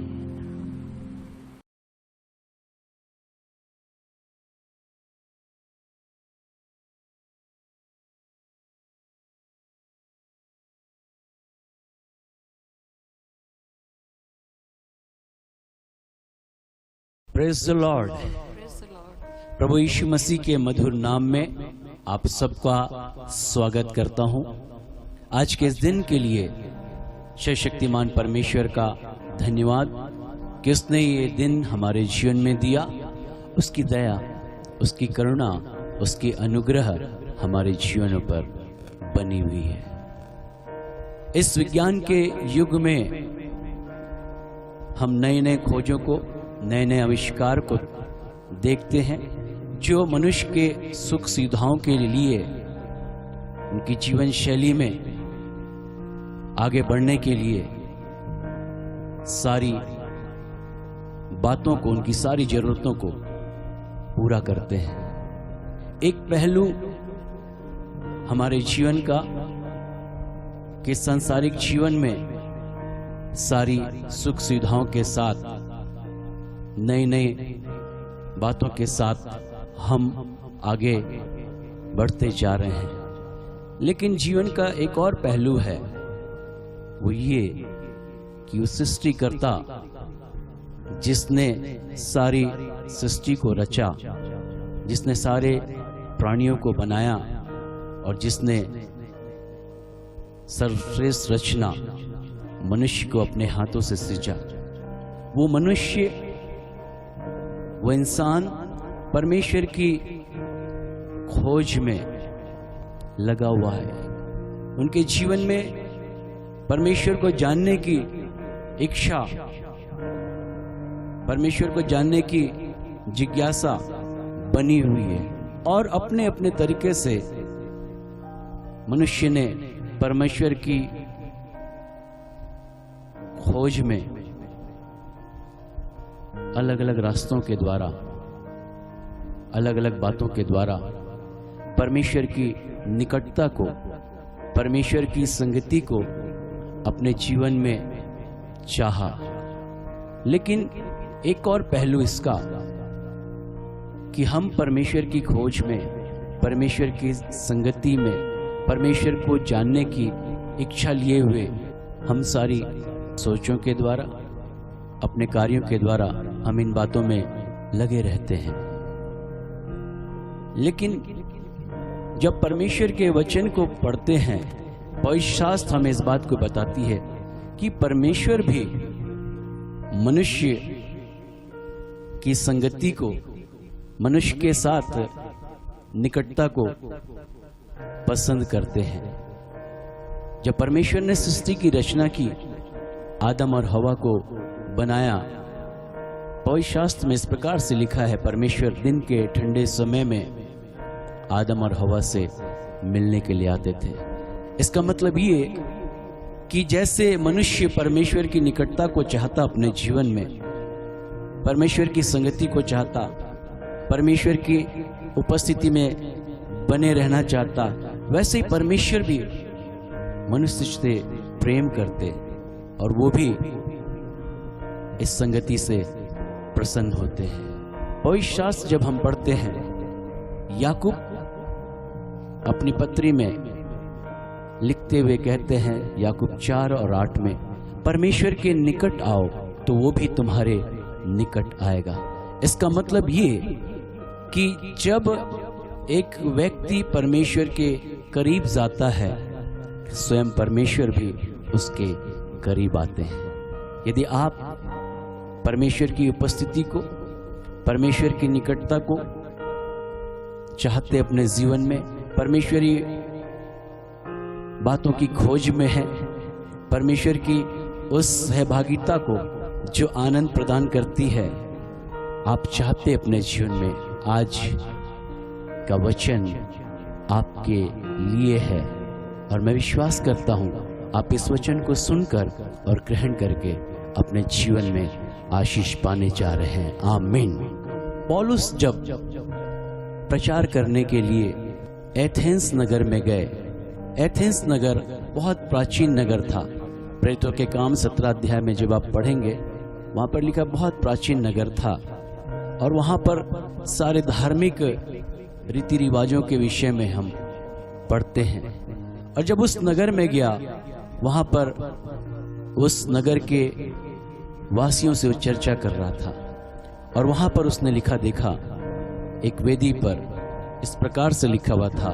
Praise the Lord. प्रभु यीशु मसीह के मधुर नाम में आप सबका स्वागत करता हूं। आज के इस दिन के लिए सर्वशक्तिमान परमेश्वर का धन्यवाद कि उसने ये दिन हमारे जीवन में दिया। उसकी दया, उसकी करुणा, उसकी अनुग्रह हमारे जीवनों पर बनी हुई है। इस विज्ञान के युग में हम नए नए खोजों को, नए नए आविष्कार को देखते हैं जो मनुष्य के सुख सुविधाओं के लिए, उनकी जीवन शैली में आगे बढ़ने के लिए सारी बातों को, उनकी सारी जरूरतों को पूरा करते हैं। एक पहलू हमारे जीवन का कि सांसारिक जीवन में सारी सुख सुविधाओं के साथ, नई नई बातों के साथ हम आगे बढ़ते जा रहे हैं। लेकिन जीवन का एक और पहलू है, वो ये कि उस सृष्टिकर्ता जिसने सारी सृष्टि को रचा, जिसने सारे प्राणियों को बनाया और जिसने सर्वश्रेष्ठ रचना मनुष्य को अपने हाथों से सृजा, वो मनुष्य, वो इंसान परमेश्वर की खोज में लगा हुआ है। उनके जीवन में परमेश्वर को जानने की इच्छा, परमेश्वर को जानने की जिज्ञासा बनी हुई है और अपने अपने तरीके से मनुष्य ने परमेश्वर की खोज में अलग अलग रास्तों के द्वारा, अलग अलग बातों के द्वारा परमेश्वर की निकटता को, परमेश्वर की संगति को अपने जीवन में चाहा। लेकिन एक और पहलू इसका कि हम परमेश्वर की खोज में, परमेश्वर की संगति में, परमेश्वर को जानने की इच्छा लिए हुए हम सारी सोचों के द्वारा, अपने कार्यों के द्वारा हम इन बातों में लगे रहते हैं। लेकिन जब परमेश्वर के वचन को पढ़ते हैं, पवित्र शास्त्र हमें इस बात को बताती है कि परमेश्वर भी मनुष्य की संगति को, मनुष्य के साथ निकटता को पसंद करते हैं। जब परमेश्वर ने सृष्टि की रचना की, आदम और हवा को बनाया, पवित्र शास्त्र में इस प्रकार से लिखा है, परमेश्वर दिन के ठंडे समय में आदम और हवा से मिलने के लिए आते थे। इसका मतलब ये कि जैसे मनुष्य परमेश्वर की निकटता को चाहता, अपने जीवन में परमेश्वर की संगति को चाहता, परमेश्वर की उपस्थिति में बने रहना चाहता, वैसे ही परमेश्वर भी मनुष्य से प्रेम करते और वो भी इस संगति से प्रसन्न होते हैं। पवित्र शास्त्र जब हम पढ़ते हैं, याकूब अपनी पत्री में लिखते हुए कहते हैं, याकूब 4 और 8 में, परमेश्वर के निकट आओ तो वो भी तुम्हारे निकट आएगा। इसका मतलब ये कि जब एक व्यक्ति परमेश्वर के करीब जाता है, स्वयं परमेश्वर भी उसके करीब आते हैं। यदि आप परमेश्वर की उपस्थिति को, परमेश्वर की निकटता को चाहते अपने जीवन में, परमेश्वरी बातों की खोज में है, परमेश्वर की उस सहभागिता को जो आनंद प्रदान करती है, आप चाहते अपने जीवन में, आज का वचन आपके लिए है और मैं विश्वास करता हूं आप इस वचन को सुनकर और ग्रहण करके अपने जीवन में आशीष पाने जा रहे हैं। आमीन। पौलुस जब प्रचार करने के लिए एथेंस नगर में गए, एथेंस नगर बहुत प्राचीन नगर था। प्रेरितों के काम 17 अध्याय में जब आप पढ़ेंगे, वहाँ पर लिखा बहुत प्राचीन नगर था और वहाँ पर सारे धार्मिक रीति रिवाजों के विषय में हम पढ़ते हैं। और जब उस नगर में गया, वहाँ पर उस नगर के वासियों से वो चर्चा कर रहा था और वहाँ पर उसने लिखा देखा, एक वेदी पर इस प्रकार से लिखा हुआ था,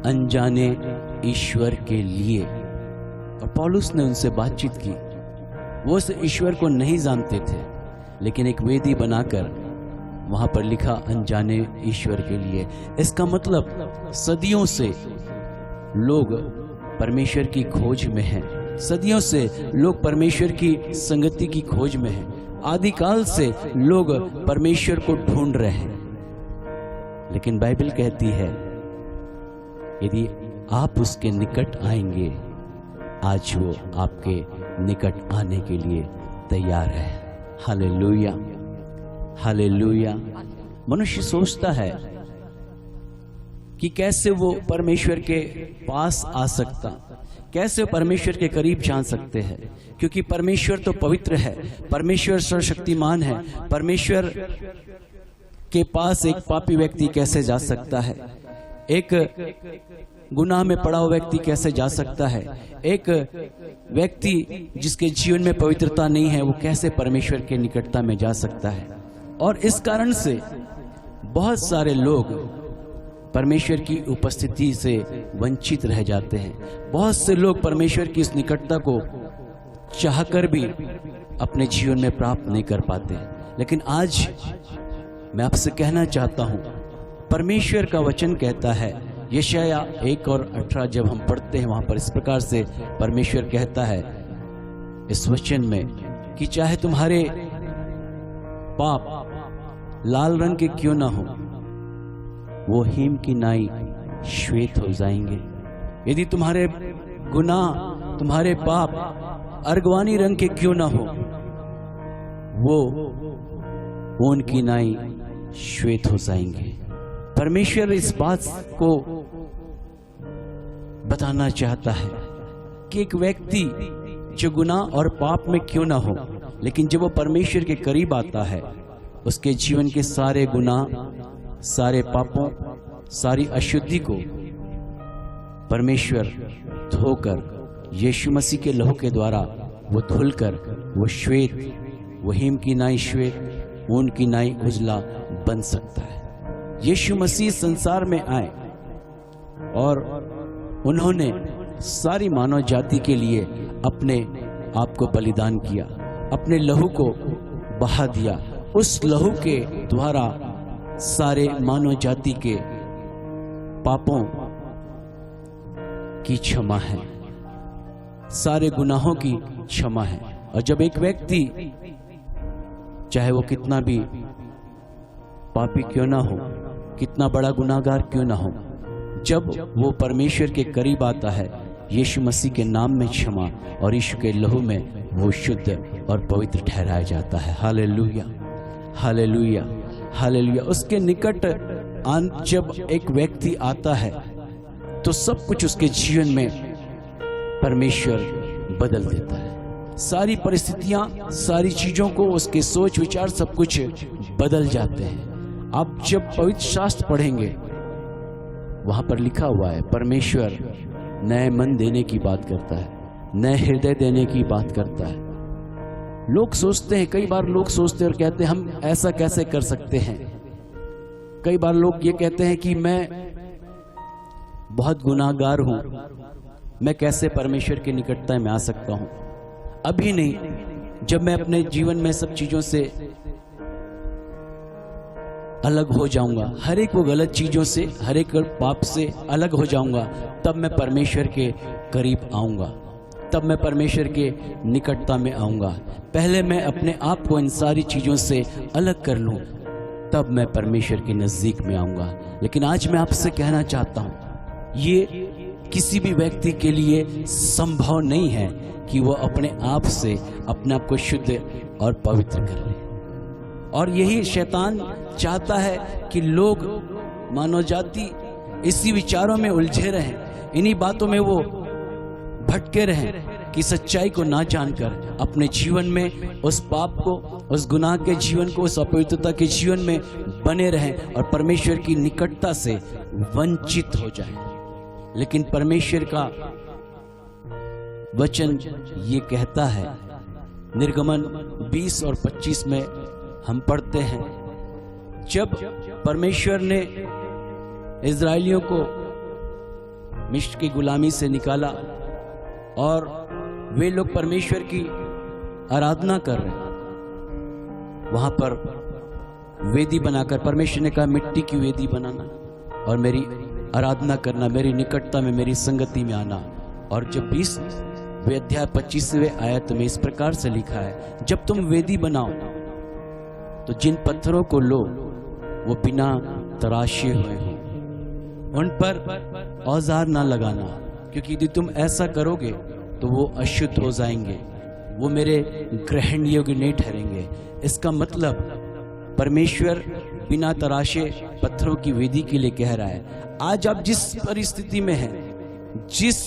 अनजाने ईश्वर के लिए। और पौलुस ने उनसे बातचीत की। वो उस ईश्वर को नहीं जानते थे, लेकिन एक वेदी बनाकर वहां पर लिखा अनजाने ईश्वर के लिए। इसका मतलब सदियों से लोग परमेश्वर की खोज में हैं, सदियों से लोग परमेश्वर की संगति की खोज में हैं, आदिकाल से लोग परमेश्वर को ढूंढ रहे हैं, लेकिन बाइबल कहती है यदि आप उसके निकट आएंगे, आज वो आपके निकट आने के लिए तैयार है। Hallelujah, hallelujah. मनुष्य सोचता है कि कैसे वो परमेश्वर के पास आ सकता, कैसे वो परमेश्वर के करीब जान सकते हैं, क्योंकि परमेश्वर तो पवित्र है, परमेश्वर सर्वशक्तिमान है। परमेश्वर के पास एक पापी व्यक्ति कैसे जा सकता है? एक गुनाह में पड़ा हुआ व्यक्ति कैसे जा सकता है? एक व्यक्ति जिसके जीवन में पवित्रता नहीं है, वो कैसे परमेश्वर के निकटता में जा सकता है? और इस कारण से बहुत सारे लोग परमेश्वर की उपस्थिति से वंचित रह जाते हैं। बहुत से लोग परमेश्वर की इस निकटता को चाहकर भी अपने जीवन में प्राप्त नहीं कर पाते। लेकिन आज मैं आपसे कहना चाहता हूं, परमेश्वर का वचन कहता है, यशाया 1:18 जब हम पढ़ते हैं, वहां पर इस प्रकार से परमेश्वर कहता है इस वचन में कि चाहे तुम्हारे पाप लाल रंग के क्यों ना हो, वो हिम की नाई श्वेत हो जाएंगे। यदि तुम्हारे गुनाह, तुम्हारे पाप अर्गवानी रंग के क्यों ना हो, वो ऊन की नाई श्वेत हो जाएंगे। परमेश्वर इस बात को बताना चाहता है कि एक व्यक्ति जो गुनाह और पाप में क्यों ना हो, लेकिन जब वो परमेश्वर के करीब आता है, उसके जीवन के सारे गुनाह, सारे पापों, सारी अशुद्धि को परमेश्वर धोकर यीशु मसीह के लहू के द्वारा वो धुलकर वो श्वेत, वो हिम की नाई श्वेत, ऊन की नाई उजला बन सकता है। यीशु मसीह संसार में आए और उन्होंने सारी मानव जाति के लिए अपने आप को बलिदान किया, अपने लहू को बहा दिया। उस लहू के द्वारा सारे मानव जाति के पापों की क्षमा है, सारे गुनाहों की क्षमा है। और जब एक व्यक्ति, चाहे वो कितना भी पापी क्यों ना हो, कितना बड़ा गुनाहगार क्यों ना हो, जब वो परमेश्वर के करीब आता है, यीशु मसीह के नाम में क्षमा और यीशु के लहू में वो शुद्ध और पवित्र ठहराया जाता है। हालेलुया, हालेलुया, हालेलुया। उसके निकट जब एक व्यक्ति आता है तो सब कुछ उसके जीवन में परमेश्वर बदल देता है। सारी परिस्थितियां, सारी चीजों को, उसके सोच विचार सब कुछ बदल जाते हैं। आप जब पवित्र शास्त्र पढ़ेंगे, वहां पर लिखा हुआ है परमेश्वर नए मन देने की बात करता है, नए हृदय देने की बात करता है। लोग सोचते हैं, कई बार लोग सोचते हैं और कहते हैं हम ऐसा कैसे कर सकते हैं। कई बार लोग ये कहते हैं कि मैं बहुत गुनाहगार हूं, मैं कैसे परमेश्वर की निकटता में आ सकता हूं। अभी नहीं, जब मैं अपने जीवन में सब चीजों से अलग हो जाऊंगा, हर एक वो गलत चीजों से, हर एक पाप से अलग हो जाऊंगा, तब मैं परमेश्वर के करीब आऊंगा, तब मैं परमेश्वर के निकटता में आऊंगा। पहले मैं अपने आप को इन सारी चीजों से अलग कर लूं, तब मैं परमेश्वर के नजदीक में आऊंगा। लेकिन आज मैं आपसे कहना चाहता हूं, ये किसी भी व्यक्ति के लिए संभव नहीं है कि वो अपने आप से अपने आप को शुद्ध और पवित्र कर ले। और यही शैतान चाहता है कि लोग, मानव जाति इसी विचारों में उलझे रहें, इन्हीं बातों में वो भटके रहें कि सच्चाई को ना जानकर अपने जीवन में उस पाप को, उस गुनाह के जीवन को, उस अपवित्रता के जीवन में बने रहें और परमेश्वर की निकटता से वंचित हो जाएं। लेकिन परमेश्वर का वचन ये कहता है, निर्गमन 20 और 25 में हम पढ़ते हैं, जब परमेश्वर ने इस्राएलियों को मिस्र की गुलामी से निकाला और वे लोग परमेश्वर की आराधना कर रहे, वहां पर वेदी बनाकर परमेश्वर ने कहा मिट्टी की वेदी बनाना और मेरी आराधना करना, मेरी निकटता में, मेरी संगति में आना। और जब 20वें अध्याय 25वें आयत में इस प्रकार से लिखा है, जब तुम वेदी बनाओ तो जिन पत्थरों को लो वो बिना तराशे हुए हो, उन पर औजार ना लगाना, क्योंकि यदि तुम ऐसा करोगे तो वो अशुद्ध हो जाएंगे, वो मेरे ग्रहण योग्य नहीं ठहरेंगे। इसका मतलब परमेश्वर बिना तराशे पत्थरों की वेदी के लिए कह रहा है। आज आप जिस परिस्थिति में हैं, जिस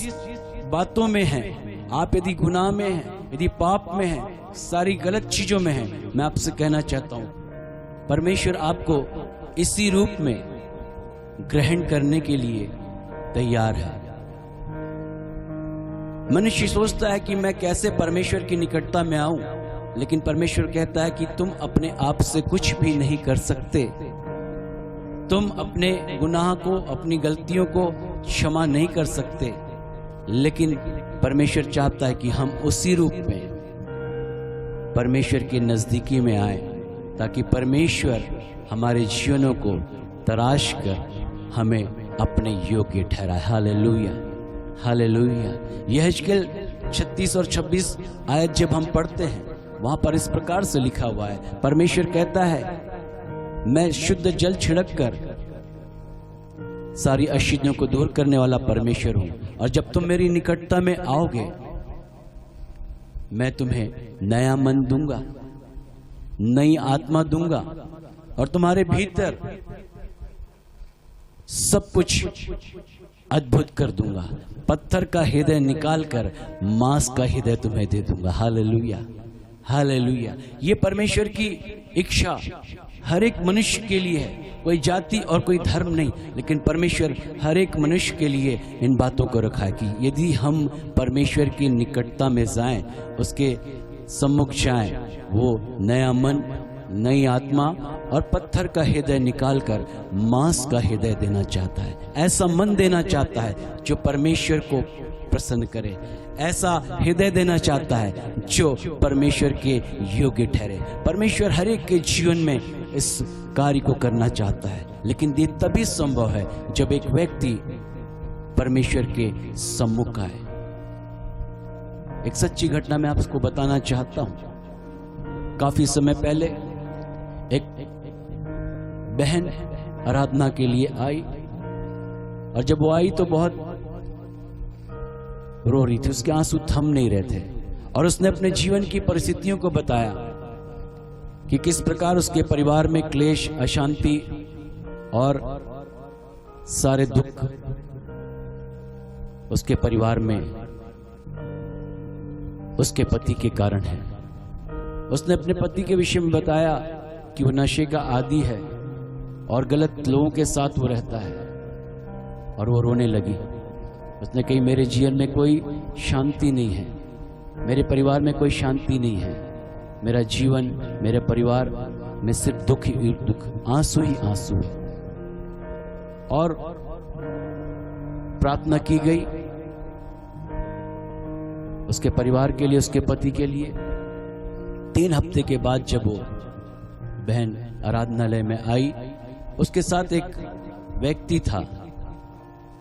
बातों में हैं, आप यदि गुनाह में हैं, यदि पाप में हैं, सारी गलत चीजों में हैं, मैं आपसे कहना चाहता हूं परमेश्वर आपको इसी रूप में ग्रहण करने के लिए तैयार है। मनुष्य सोचता है कि मैं कैसे परमेश्वर की निकटता में आऊं, लेकिन परमेश्वर कहता है कि तुम अपने आप से कुछ भी नहीं कर सकते। तुम अपने गुनाह को, अपनी गलतियों को क्षमा नहीं कर सकते, लेकिन परमेश्वर चाहता है कि हम उसी रूप में परमेश्वर के नजदीकी में आए, ताकि परमेश्वर हमारे जीवनों को तराश कर हमें अपने योग्य ठहराए। Hallelujah, hallelujah. यहेजकेल 36 और 26 आयत जब हम पढ़ते हैं, वहां पर इस प्रकार से लिखा हुआ है, परमेश्वर कहता है मैं शुद्ध जल छिड़क कर सारी अशुद्धियों को दूर करने वाला परमेश्वर हूं, और जब तुम मेरी निकटता में आओगे मैं तुम्हें नया मन दूंगा, नई आत्मा दूंगा, और तुम्हारे भीतर सब कुछ अद्भुत कर दूंगा। पत्थर का हृदय निकाल कर मांस का हृदय तुम्हें दे दूंगा। Hallelujah, hallelujah. ये परमेश्वर की इच्छा हर एक मनुष्य के लिए है, कोई जाति और कोई धर्म नहीं, लेकिन परमेश्वर हर एक मनुष्य के लिए इन बातों को रखा है कि यदि हम परमेश्वर की निकटता में जाएं, उसके सम्मुख जाएं, वो नया मन, नई आत्मा और पत्थर का हृदय निकालकर मांस का हृदय देना चाहता है। ऐसा मन देना चाहता है जो परमेश्वर को प्रसन्न करे, ऐसा हृदय देना चाहता है जो परमेश्वर के योग्य ठहरे। परमेश्वर हर एक के जीवन में इस कार्य को करना चाहता है, लेकिन ये तभी संभव है जब एक व्यक्ति परमेश्वर के सम्मुख आए। एक सच्ची घटना मैं आपको बताना चाहता हूं। काफी समय पहले एक बहन आराधना के लिए आई, और जब वो आई तो बहुत रो रही थी, उसके आंसू थम नहीं रहे थे, और उसने अपने जीवन की परिस्थितियों को बताया कि किस प्रकार उसके परिवार में क्लेश, अशांति और सारे दुख उसके परिवार में उसके पति के कारण है। उसने अपने पति के विषय में बताया कि वो नशे का आदी है और गलत लोगों के साथ वो रहता है, और वो रोने लगी। उसने कही मेरे जीवन में कोई शांति नहीं है, मेरे परिवार में कोई शांति नहीं है, मेरा जीवन, मेरे परिवार में सिर्फ दुख ही दुख, आंसू ही आंसू है। और प्रार्थना की गई उसके परिवार के लिए, उसके पति के लिए। 3 हफ्ते के बाद जब वो बहन आराधनालय में आई, उसके साथ एक व्यक्ति था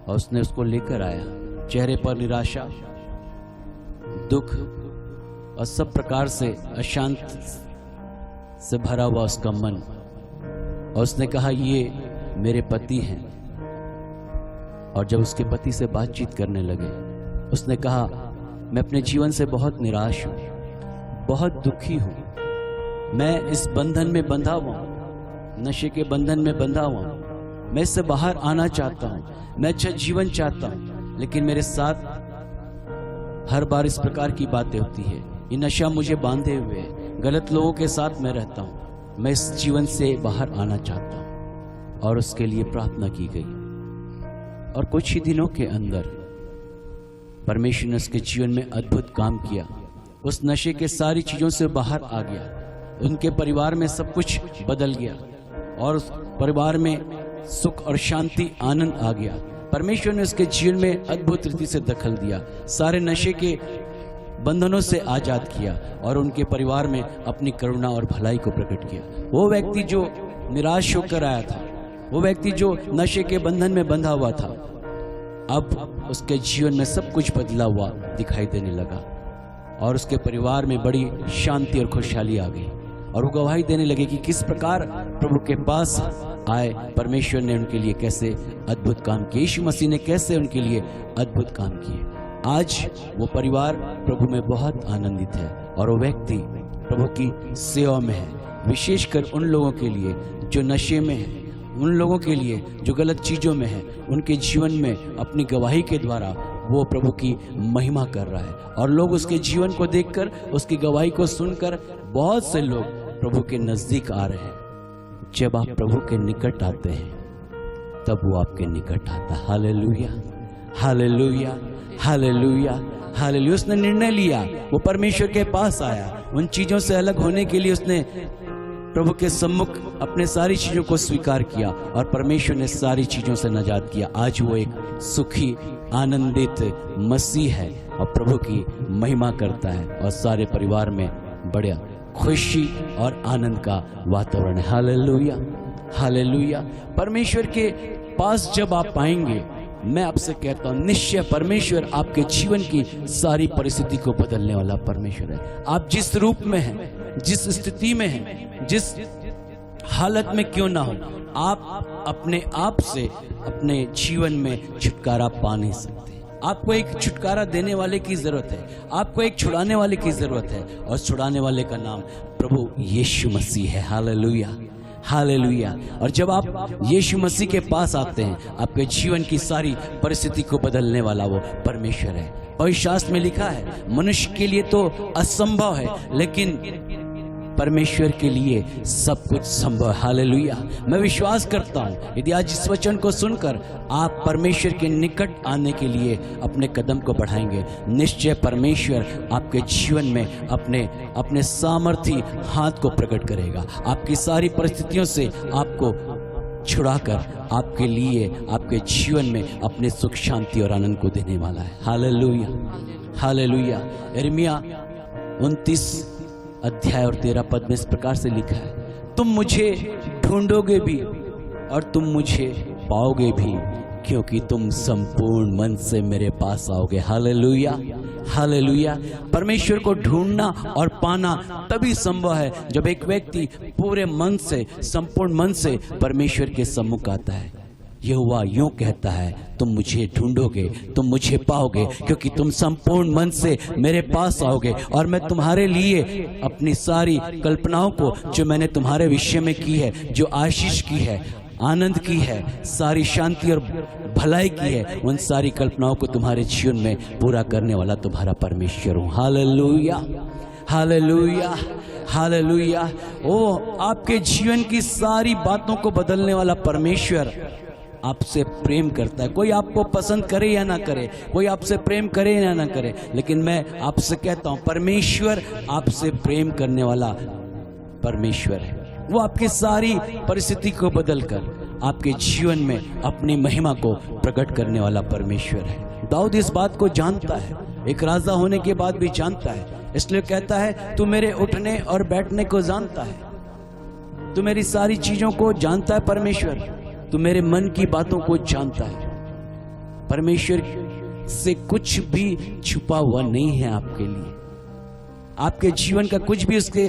और उसने उसको लेकर आया। चेहरे पर निराशा, दुख और सब प्रकार से अशांत से भरा हुआ उसका मन, और उसने कहा ये मेरे पति हैं। और जब उसके पति से बातचीत करने लगे, उसने कहा मैं अपने जीवन से बहुत निराश हूं, बहुत दुखी हूं, मैं इस बंधन में बंधा हुआ हूं, नशे के बंधन में बंधा हुआ हूं, मैं इससे बाहर आना चाहता हूं, मैं अच्छा जीवन चाहता हूं, लेकिन मेरे साथ हर बार इस प्रकार की बातें होती है, ये नशा मुझे बांधे हुए है, गलत लोगों के साथ मैं रहता हूं, मैं इस जीवन से बाहर आना चाहता हूं। और उसके लिए प्रार्थना की गई, और कुछ ही दिनों के अंदर परमेश्वर ने उसके जीवन में अद्भुत काम किया। उस नशे के सारी चीजों से बाहर आ गया, उनके परिवार में सब कुछ बदल गया, और उस परिवार में सुख और शांति, आनंद आ गया। परमेश्वर ने उसके जीवन में अद्भुत रीति से दखल दिया, सारे नशे के बंधनों से आजाद किया, और उनके परिवार में अपनी करुणा और भलाई को प्रकट किया। वो व्यक्ति जो निराश होकर आया था, वो व्यक्ति जो नशे के बंधन में बंधा हुआ था, अब उसके जीवन में सब कुछ बदला हुआ दिखाई देने लगा, और उसके परिवार में बड़ी शांति और खुशहाली आ गई। और वो गवाही देने लगे कि किस प्रकार प्रभु के पास आए, परमेश्वर ने उनके लिए कैसे अद्भुत काम किए, यीशु मसीह ने कैसे उनके लिए अद्भुत काम किए। आज वो परिवार प्रभु में बहुत आनंदित है और वो व्यक्ति प्रभु की सेवा में है, विशेषकर उन लोगों के लिए जो नशे में हैं, उन लोगों के लिए जो गलत चीज़ों में हैं, उनके जीवन में अपनी गवाही के द्वारा वो प्रभु की महिमा कर रहा है। और लोग उसके जीवन को देखकर, उसकी गवाही को सुनकर बहुत से लोग प्रभु के नज़दीक आ रहे हैं। जब आप प्रभु के निकट आते हैं तब वो आपके निकट आता है। हालेलुया, हालेलुया, हालेलुया, हालेलुया। उसने निर्णय लिया, वो परमेश्वर के पास आया, उन चीज़ों से अलग होने के लिए उसने प्रभु के सम्मुख अपने सारी चीज़ों को स्वीकार किया और परमेश्वर ने सारी चीज़ों से निजात किया। आज वो एक सुखी आनंदित मसीह है और प्रभु की महिमा करता है और सारे परिवार में बड़ा खुशी और आनंद का वातावरण है। हालेलुया, हालेलुया। परमेश्वर के पास जब आप आएंगे, मैं आपसे कहता हूँ निश्चय परमेश्वर आपके जीवन की सारी परिस्थिति को बदलने वाला परमेश्वर है। आप जिस रूप में हैं, जिस स्थिति में हैं, जिस हालत में क्यों ना हो, आप अपने आप से अपने जीवन में छुटकारा पा नहीं सकते। आपको एक छुटकारा देने वाले की जरूरत है, आपको एक छुड़ाने वाले की जरूरत है और छुड़ाने वाले का नाम प्रभु यीशु मसीह है। Hallelujah, hallelujah. और जब आप यीशु मसीह के पास आते हैं, आपके जीवन की सारी परिस्थिति को बदलने वाला वो परमेश्वर है। और शास्त्र में लिखा है मनुष्य के लिए तो असंभव है, लेकिन परमेश्वर के लिए सब कुछ संभव है। हालेलुया। मैं विश्वास करता हूँ यदि आज इस वचन को सुनकर आप परमेश्वर के निकट आने के लिए अपने कदम को बढ़ाएंगे, निश्चय परमेश्वर आपके जीवन में अपने सामर्थी हाथ को प्रकट करेगा, आपकी सारी परिस्थितियों से आपको छुड़ाकर आपके लिए आपके जीवन में अपने सुख शांति और आनंद को देने वाला है। Hallelujah, hallelujah. यिर्मयाह 29 अध्याय और 13 पद में इस प्रकार से लिखा है, तुम मुझे ढूंढोगे भी और तुम मुझे पाओगे भी, क्योंकि तुम संपूर्ण मन से मेरे पास आओगे। हालेलुया, हालेलुया। परमेश्वर को ढूंढना और पाना तभी संभव है जब एक व्यक्ति पूरे मन से, संपूर्ण मन से परमेश्वर के सम्मुख आता है। यहोवा यूं कहता है, तुम मुझे ढूंढोगे, तुम मुझे पाओगे, क्योंकि तुम संपूर्ण मन से मेरे पास आओगे और मैं तुम्हारे लिए अपनी सारी कल्पनाओं को जो मैंने तुम्हारे विषय में की है, जो आशीष की है, आनंद की है, सारी शांति और भलाई की है, उन सारी कल्पनाओं को तुम्हारे जीवन में पूरा करने वाला तुम्हारा परमेश्वर हूँ। हालेलुया, हालेलुया, हालेलुया। ओ आपके जीवन की सारी बातों को बदलने वाला परमेश्वर आपसे प्रेम करता है। कोई आपको पसंद करे या ना करे, कोई आपसे प्रेम करे या ना करे, लेकिन मैं आपसे कहता हूँ परमेश्वर आपसे प्रेम करने वाला परमेश्वर है। वो आपकी सारी परिस्थिति को बदलकर आपके जीवन में अपनी महिमा को प्रकट करने वाला परमेश्वर है। दाऊद इस बात को जानता है, एक राजा होने के बाद भी जानता है, इसलिए कहता है तू मेरे उठने और बैठने को जानता है, तू मेरी सारी चीजों को जानता है परमेश्वर, तू मेरे मन की बातों को जानता है। परमेश्वर से कुछ भी छुपा हुआ नहीं है आपके लिए, आपके जीवन का कुछ भी उसके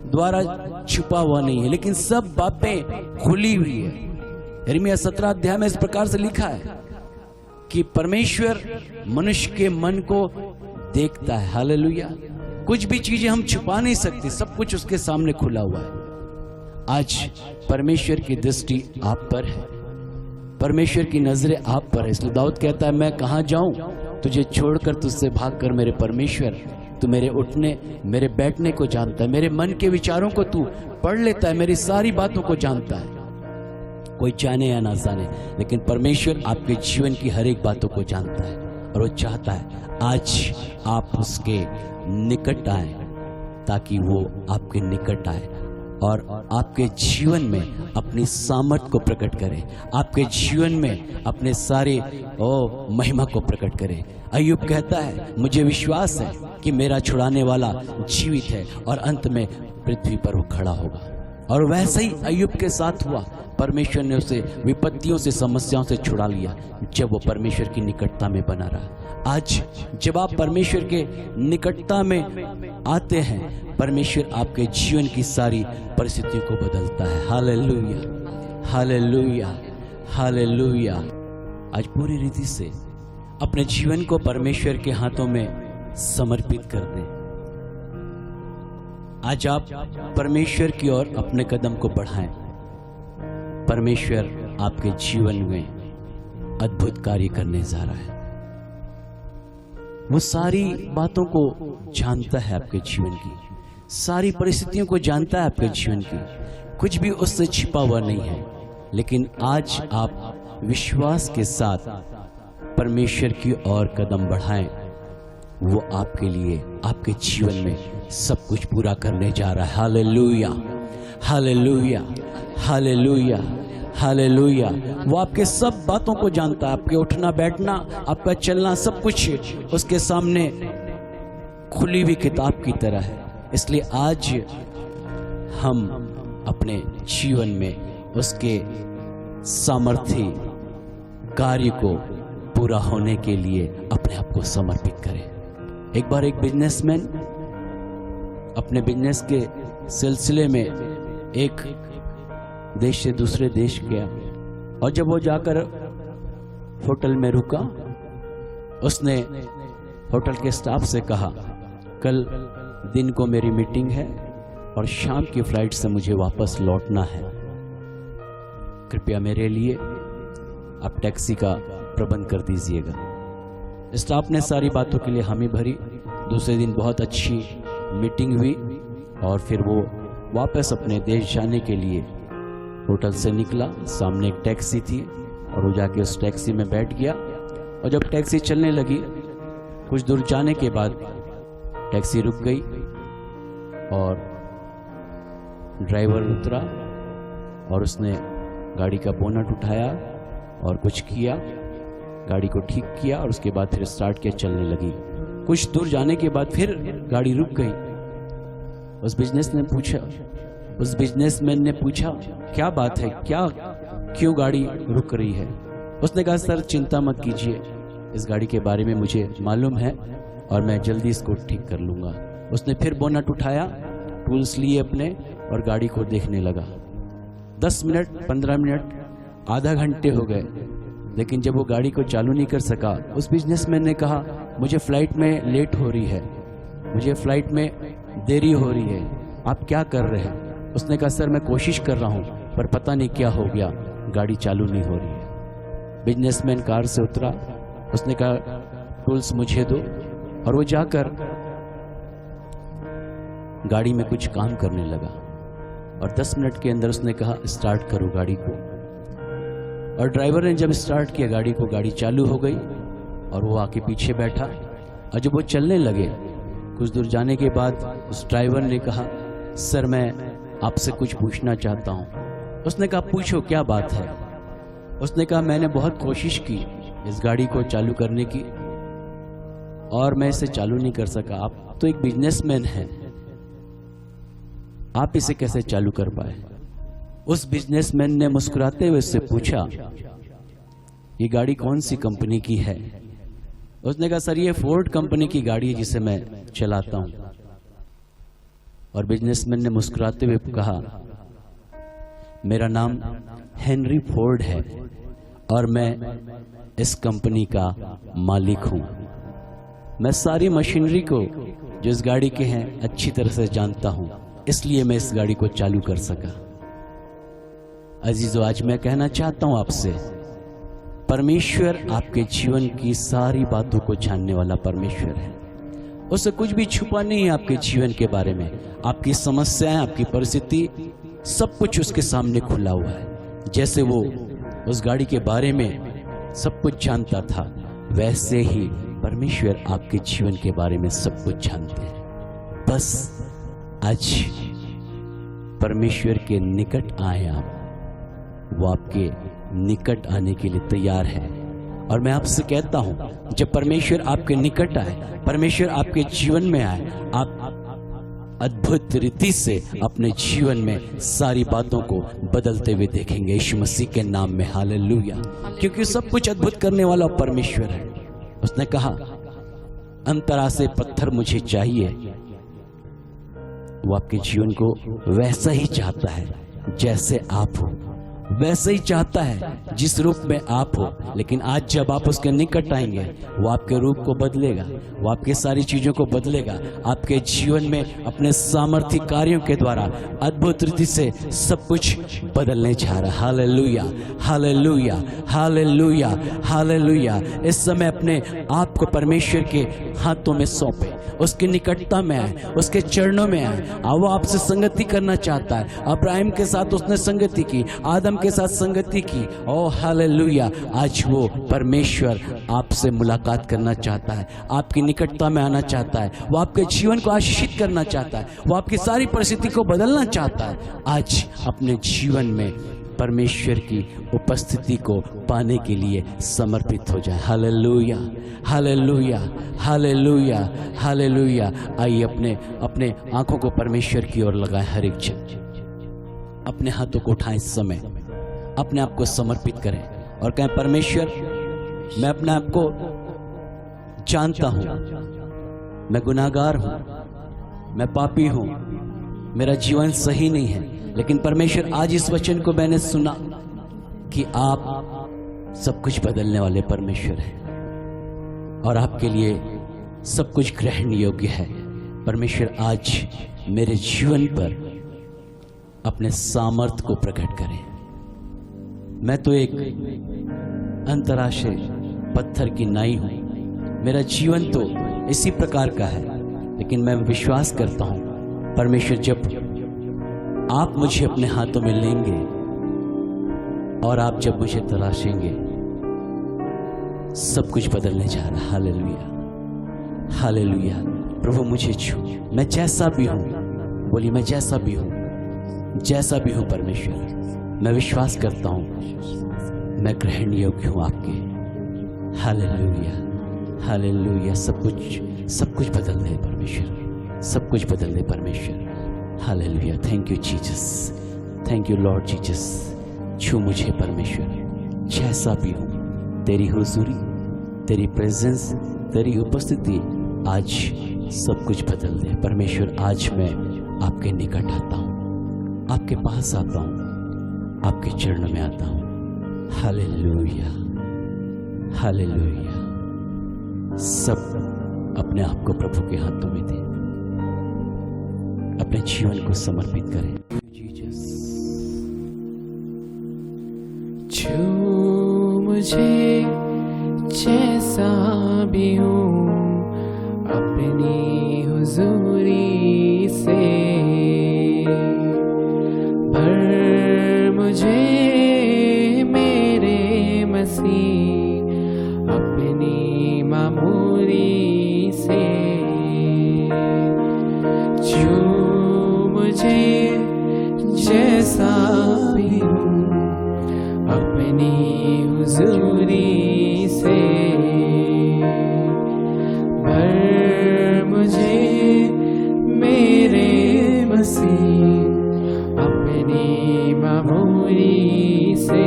द्वारा छुपा हुआ नहीं है, लेकिन सब बातें खुली हुई है। यिर्मयाह 17 अध्याय में इस प्रकार से लिखा है कि परमेश्वर मनुष्य के मन को देखता है। हालेलुया। कुछ भी चीजें हम छुपा नहीं सकते, सब कुछ उसके सामने खुला हुआ है। आज परमेश्वर की दृष्टि आप पर है, परमेश्वर की नजरें आप पर है। इसलिए दाऊद कहता है मैं कहां जाऊं, तुझे छोड़कर, तुझसे भागकर मेरे परमेश्वर, तू मेरे उठने मेरे बैठने को जानता है, मेरे मन के विचारों को तू पढ़ लेता है, मेरी सारी बातों को जानता है। कोई जाने या ना जाने, लेकिन परमेश्वर आपके जीवन की हर एक बातों को जानता है और वो चाहता है आज आप उसके निकट आए ताकि वो आपके निकट आए और आपके जीवन में अपनी सामर्थ को प्रकट करे, आपके जीवन में अपने सारे महिमा को प्रकट करे। अय्यूब कहता है मुझे विश्वास है कि मेरा छुड़ाने वाला जीवित है और अंत में पृथ्वी पर वो खड़ा होगा। और वैसे ही अय्यूब के साथ हुआ। परमेश्वर ने उसे विपत्तियों से, समस्याओं से छुड़ा लिया जब वो परमेश्वर की निकटता में बना रहा। आज जब आप परमेश्वर के निकटता में आते हैं, परमेश्वर आपके जीवन की सारी परिस्थितियों को बदलता है। हालेलुया, हालेलुया, हालेलुया। आज पूरी रीति से अपने जीवन को परमेश्वर के हाथों में समर्पित कर दें। आज आप परमेश्वर की ओर अपने कदम को बढ़ाएं। परमेश्वर आपके जीवन में अद्भुत कार्य करने जा रहा है। वो सारी बातों को जानता है, आपके जीवन की सारी परिस्थितियों को जानता है, आपके जीवन की कुछ भी उससे छिपा हुआ नहीं है। लेकिन आज आप विश्वास के साथ परमेश्वर की ओर कदम बढ़ाएं। वो आपके लिए, आपके जीवन में सब कुछ पूरा करने जा रहा है। हालेलुया, हालेलुया, हालेलुया, हालेलुया। वो आपके सब बातों को जानता है, आपके उठना बैठना, आपका चलना, सब कुछ उसके सामने खुली हुई किताब की तरह है। इसलिए आज हम अपने जीवन में उसके सामर्थ्य कार्य को पूरा होने के लिए अपने आप को समर्पित करें। एक बार एक बिजनेसमैन अपने बिजनेस के सिलसिले में एक देश से दूसरे देश गया, और जब वो जाकर होटल में रुका, उसने होटल के स्टाफ से कहा, कल दिन को मेरी मीटिंग है और शाम की फ्लाइट से मुझे वापस लौटना है। कृपया मेरे लिए आप टैक्सी का प्रबंध कर दीजिएगा। स्टाफ ने सारी बातों के लिए हामी भरी। दूसरे दिन बहुत अच्छी मीटिंग हुई और फिर वो वापस अपने देश जाने के लिए होटल से निकला। सामने एक टैक्सी थी और वो जाके उस टैक्सी में बैठ गया, और जब टैक्सी चलने लगी, कुछ दूर जाने के बाद टैक्सी रुक गई और ड्राइवर उतरा और उसने गाड़ी का बोनट उठाया और कुछ किया, गाड़ी को ठीक किया और उसके बाद फिर स्टार्ट किया, चलने लगी। कुछ दूर जाने के बाद फिर गाड़ी रुक गई। उस बिजनेसमैन ने पूछा, क्या बात है, क्यों गाड़ी रुक रही है? उसने कहा, सर चिंता मत कीजिए, इस गाड़ी के बारे में मुझे मालूम है और मैं जल्दी इसको ठीक कर लूंगा। उसने फिर बोनट उठाया, टूल्स लिए अपने और गाड़ी को देखने लगा। 10 मिनट, 15 मिनट, आधा घंटे हो गए, लेकिन जब वो गाड़ी को चालू नहीं कर सका, उस बिजनेसमैन ने कहा, मुझे फ्लाइट में लेट हो रही है, मुझे फ्लाइट में देरी हो रही है, आप क्या कर रहे हैं? उसने कहा, सर मैं कोशिश कर रहा हूं पर पता नहीं क्या हो गया, गाड़ी चालू नहीं हो रही है। बिजनेसमैन कार से उतरा, उसने कहा, टूल्स मुझे दो, और वो जाकर गाड़ी में कुछ काम करने लगा और 10 मिनट के अंदर उसने कहा, स्टार्ट करो गाड़ी को। और ड्राइवर ने जब स्टार्ट किया गाड़ी को, गाड़ी चालू हो गई और वो आके पीछे बैठा। और जब वो चलने लगे, कुछ दूर जाने के बाद उस ड्राइवर ने कहा, सर मैं आपसे कुछ पूछना चाहता हूँ। उसने कहा, पूछो क्या बात है? उसने कहा, मैंने बहुत कोशिश की इस गाड़ी को चालू करने की और मैं इसे चालू नहीं कर सका। आप तो एक बिजनेसमैन हैं, आप इसे कैसे चालू कर पाए? उस बिजनेसमैन ने मुस्कुराते हुए उससे पूछा, ये गाड़ी कौन सी कंपनी की है? उसने कहा, सर ये फोर्ड कंपनी की गाड़ी है जिसे मैं चलाता हूं। और बिजनेसमैन ने मुस्कुराते हुए कहा, मेरा नाम हेनरी फोर्ड है और मैं इस कंपनी का मालिक हूं। मैं सारी मशीनरी को जो इस गाड़ी के हैं अच्छी तरह से जानता हूं, इसलिए मैं इस गाड़ी को चालू कर सका। अजीजों, आज मैं कहना चाहता हूं आपसे, परमेश्वर आपके जीवन की सारी बातों को जानने वाला परमेश्वर है। उसे कुछ भी छुपा नहीं है आपके जीवन के बारे में। आपकी समस्याएं, आपकी परिस्थिति, सब कुछ उसके सामने खुला हुआ है। जैसे वो उस गाड़ी के बारे में सब कुछ जानता था, वैसे ही परमेश्वर आपके जीवन के बारे में सब कुछ जानते हैं। बस आज परमेश्वर के निकट आए आप, वो आपके निकट आने के लिए तैयार है। और मैं आपसे कहता हूं, जब परमेश्वर आपके निकट आए, परमेश्वर आपके जीवन में आए, अद्भुत रीति से अपने जीवन में सारी बातों को बदलते हुए देखेंगे यीशु मसीह के नाम में। हालेलुया। क्योंकि सब कुछ अद्भुत करने वाला परमेश्वर है। उसने कहा अंतरा से पत्थर मुझे चाहिए। वो आपके जीवन को वैसा ही चाहता है जैसे आप हो, वैसे ही चाहता है जिस रूप में आप हो। लेकिन आज जब आप उसके निकट आएंगे वो आपके रूप को बदलेगा, वो आपके सारी चीजों को बदलेगा। आपके जीवन में अपने सामर्थ्य कार्यों के द्वारा अद्भुत रीति से सब कुछ बदलने जा रहा है। हालेलुया, हालेलुया, हालेलुया, हालेलुया। इस समय अपने आप को परमेश्वर के हाथों में सौंपे, उसकी निकटता में आए, उसके चरणों में आए। वो आपसे संगति करना चाहता है। अब्राहिम के साथ उसने संगति की, आदम के साथ संगति की। ओ हालेलुया। आज वो परमेश्वर आपसे मुलाकात करना चाहता है, आपकी निकटता में आना चाहता है। वो आपके जीवन को आशीषित करना चाहता है, वो आपकी सारी परिस्थिति को बदलना चाहता है। आज अपने जीवन में परमेश्वर की उपस्थिति को पाने के लिए समर्पित हो जाए। हालेलुया, हालेलुया, हालेलुया, हालेलुया। आइए अपने आंखों को परमेश्वर की ओर लगाएं। हर एक जन अपने हाथों को उठाएं। इस समय अपने आप को समर्पित करें और कहें परमेश्वर, मैं अपने आप को जानता हूं, मैं गुनाहगार हूं, मैं पापी हूं, मेरा जीवन सही नहीं है। लेकिन परमेश्वर आज इस वचन को मैंने सुना कि आप सब कुछ बदलने वाले परमेश्वर हैं और आपके लिए सब कुछ ग्रहण योग्य है। परमेश्वर आज मेरे जीवन पर अपने सामर्थ को प्रकट करें। मैं तो एक अंतराशे पत्थर की नाई हूं, मेरा जीवन तो इसी प्रकार का है। लेकिन मैं विश्वास करता हूं परमेश्वर, जब आप मुझे अपने हाथों में लेंगे और आप जब मुझे तराशेंगे सब कुछ बदलने जा रहा है। Hallelujah, hallelujah. प्रभु मुझे छू, मैं जैसा भी हूं, बोलिए मैं जैसा भी हूं, जैसा भी हूं परमेश्वर, मैं विश्वास करता हूं मैं ग्रहण योग्य हूं आपके। Hallelujah, hallelujah. सब कुछ बदल दे परमेश्वर, सब कुछ बदल दे परमेश्वर। Hallelujah. Thank you Jesus, thank you Lord Jesus. छू मुझे परमेश्वर, जैसा भी हूं। तेरी हुजूरी, तेरी प्रेजेंस, तेरी उपस्थिति आज सब कुछ बदल दे परमेश्वर। आज मैं आपके निकट आता हूं, आपके पास आता हूं, आपके चरणों में आता हूं। Hallelujah, hallelujah. सब अपने आप को प्रभु के हाथों में दें, अपने जीवन को समर्पित करें। छू मुझे जैसा भी हूँ अपनी हुजूरी से, भर मुझे मेरे मसीह अपनी मामूरी से। छू मुझे जैसा भी हूँ अपनी हुजूरी से, भर मुझे मेरे मसीह अपनी मामूरी से।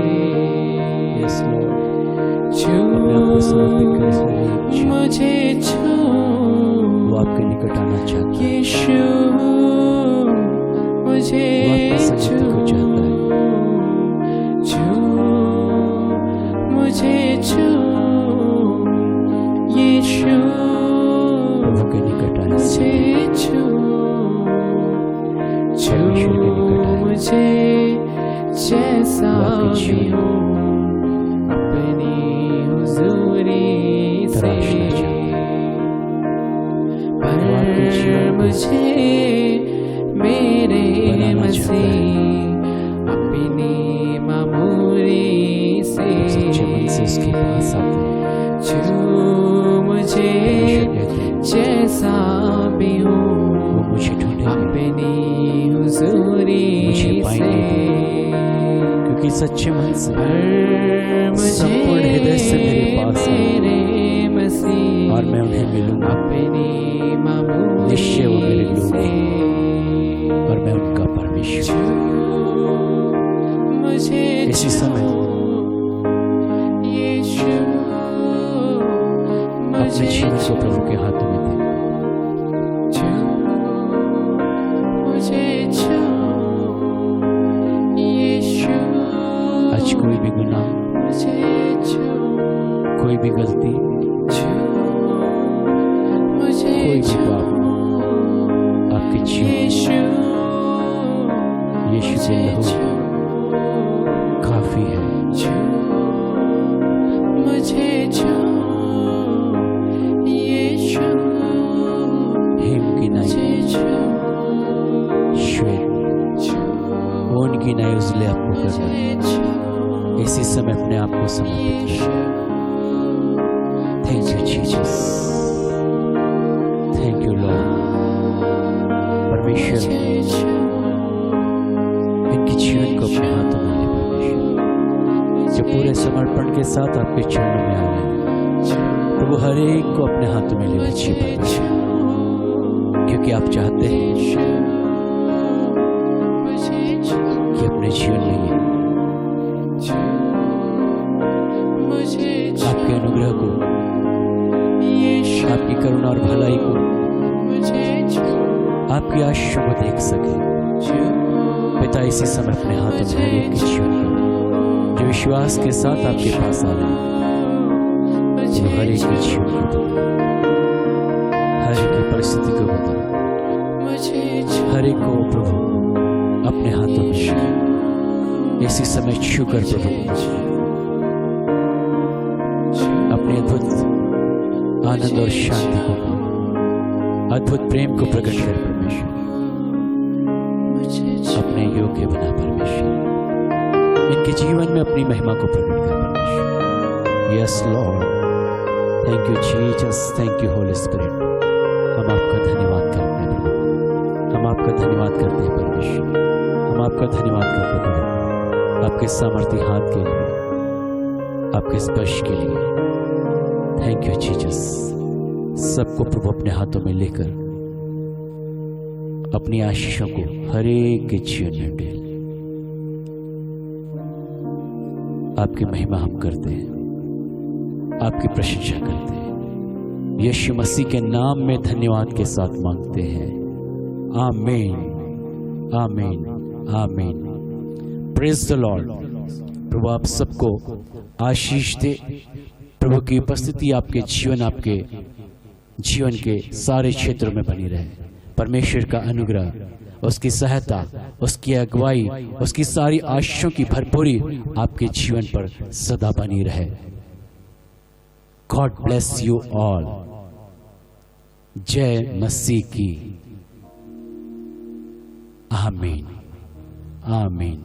छू मुझे, छू वो आपके निकट आना चाहता है। यीशु मुझे छू, छू मुझे, छू यीशु प्रभु के निकट आने से मुझे छू, छू मुझे जैसा भी हूँ अपनी हुजूरी से, पर मुझे मेरे मसीह अपनी मामूरी से। उसके पास आते हैं। छू मुझे जैसा भी हूँ वो मुझे ढूंढेंगे, अपनी हुजूरी मुझे पाएंगे, क्योंकि सच्चे मन से संपूर्ण हृदय से मेरे पास आए मसीह और मैं उन्हें मिलूंगा। अपनी मामूली निश्चय वो मेरे लोग हैं। भी गलती, कोई भी पाप आपके जीवन यीशु के लहू काफी है। हिम की नाई श्वेत ऊन की नाई उजले आपको करना, इसी समय अपने आप को समर्पित करें। Thank you Jesus, thank you Lord. परमेश्वर इनके जीवन को अपने हाथों में ले, परमेश्वर जो पूरे समर्पण के साथ आपके चरणों में आ रहे हैं, प्रभु हर एक को अपने हाथों में ले लीजिए परमेश्वर, क्योंकि आप चाहते हैं कि अपने जीवन में आपके अनुग्रह को, आपकी करुणा और भलाई को, आपकी आशीषों को देख सके। पिता इसी समय अपने हाथों में हर एक के जीवन को, जो विश्वास के साथ आपके पास आ रहे हैं, जो हर एक के जीवन को बता, हर एक की परिस्थिति को बता, हर एक को प्रभु अपने हाथों में इसी समय छू कर प्रभु अपने अद्भुत आनंद और शांति को, अद्भुत प्रेम को प्रकट कर परमेश्वर, अपने योग्य बना परमेश्वर, इनके जीवन में अपनी महिमा को प्रकट कर परमेश्वर। Yes Lord, thank you Jesus, thank you holy spirit. हम आपका धन्यवाद करते हैं प्रभु, हम आपका धन्यवाद करते हैं परमेश्वर, हम आपका धन्यवाद करते हैं प्रभु, आपके सामर्थी हाथ के लिए, आपके स्पर्श के लिए। Thank you Jesus. सबको प्रभु अपने हाथों में लेकर अपनी आशीषों को हर एक के जीवन में दे। आपकी महिमा हम करते हैं, आपकी प्रशंसा करते हैं, यीशु मसीह के नाम में धन्यवाद के साथ मांगते हैं। आमीन, आमीन, आमीन। Praise the Lord. प्रभु आप सबको आशीष दे। प्रभु की उपस्थिति आपके जीवन के सारे क्षेत्रों में बनी रहे। परमेश्वर का अनुग्रह, उसकी सहायता, उसकी अगुवाई, उसकी सारी आशीषों की भरपूरी आपके जीवन पर सदा बनी रहे। God bless you all. जय मसीह की। आमीन, आमीन।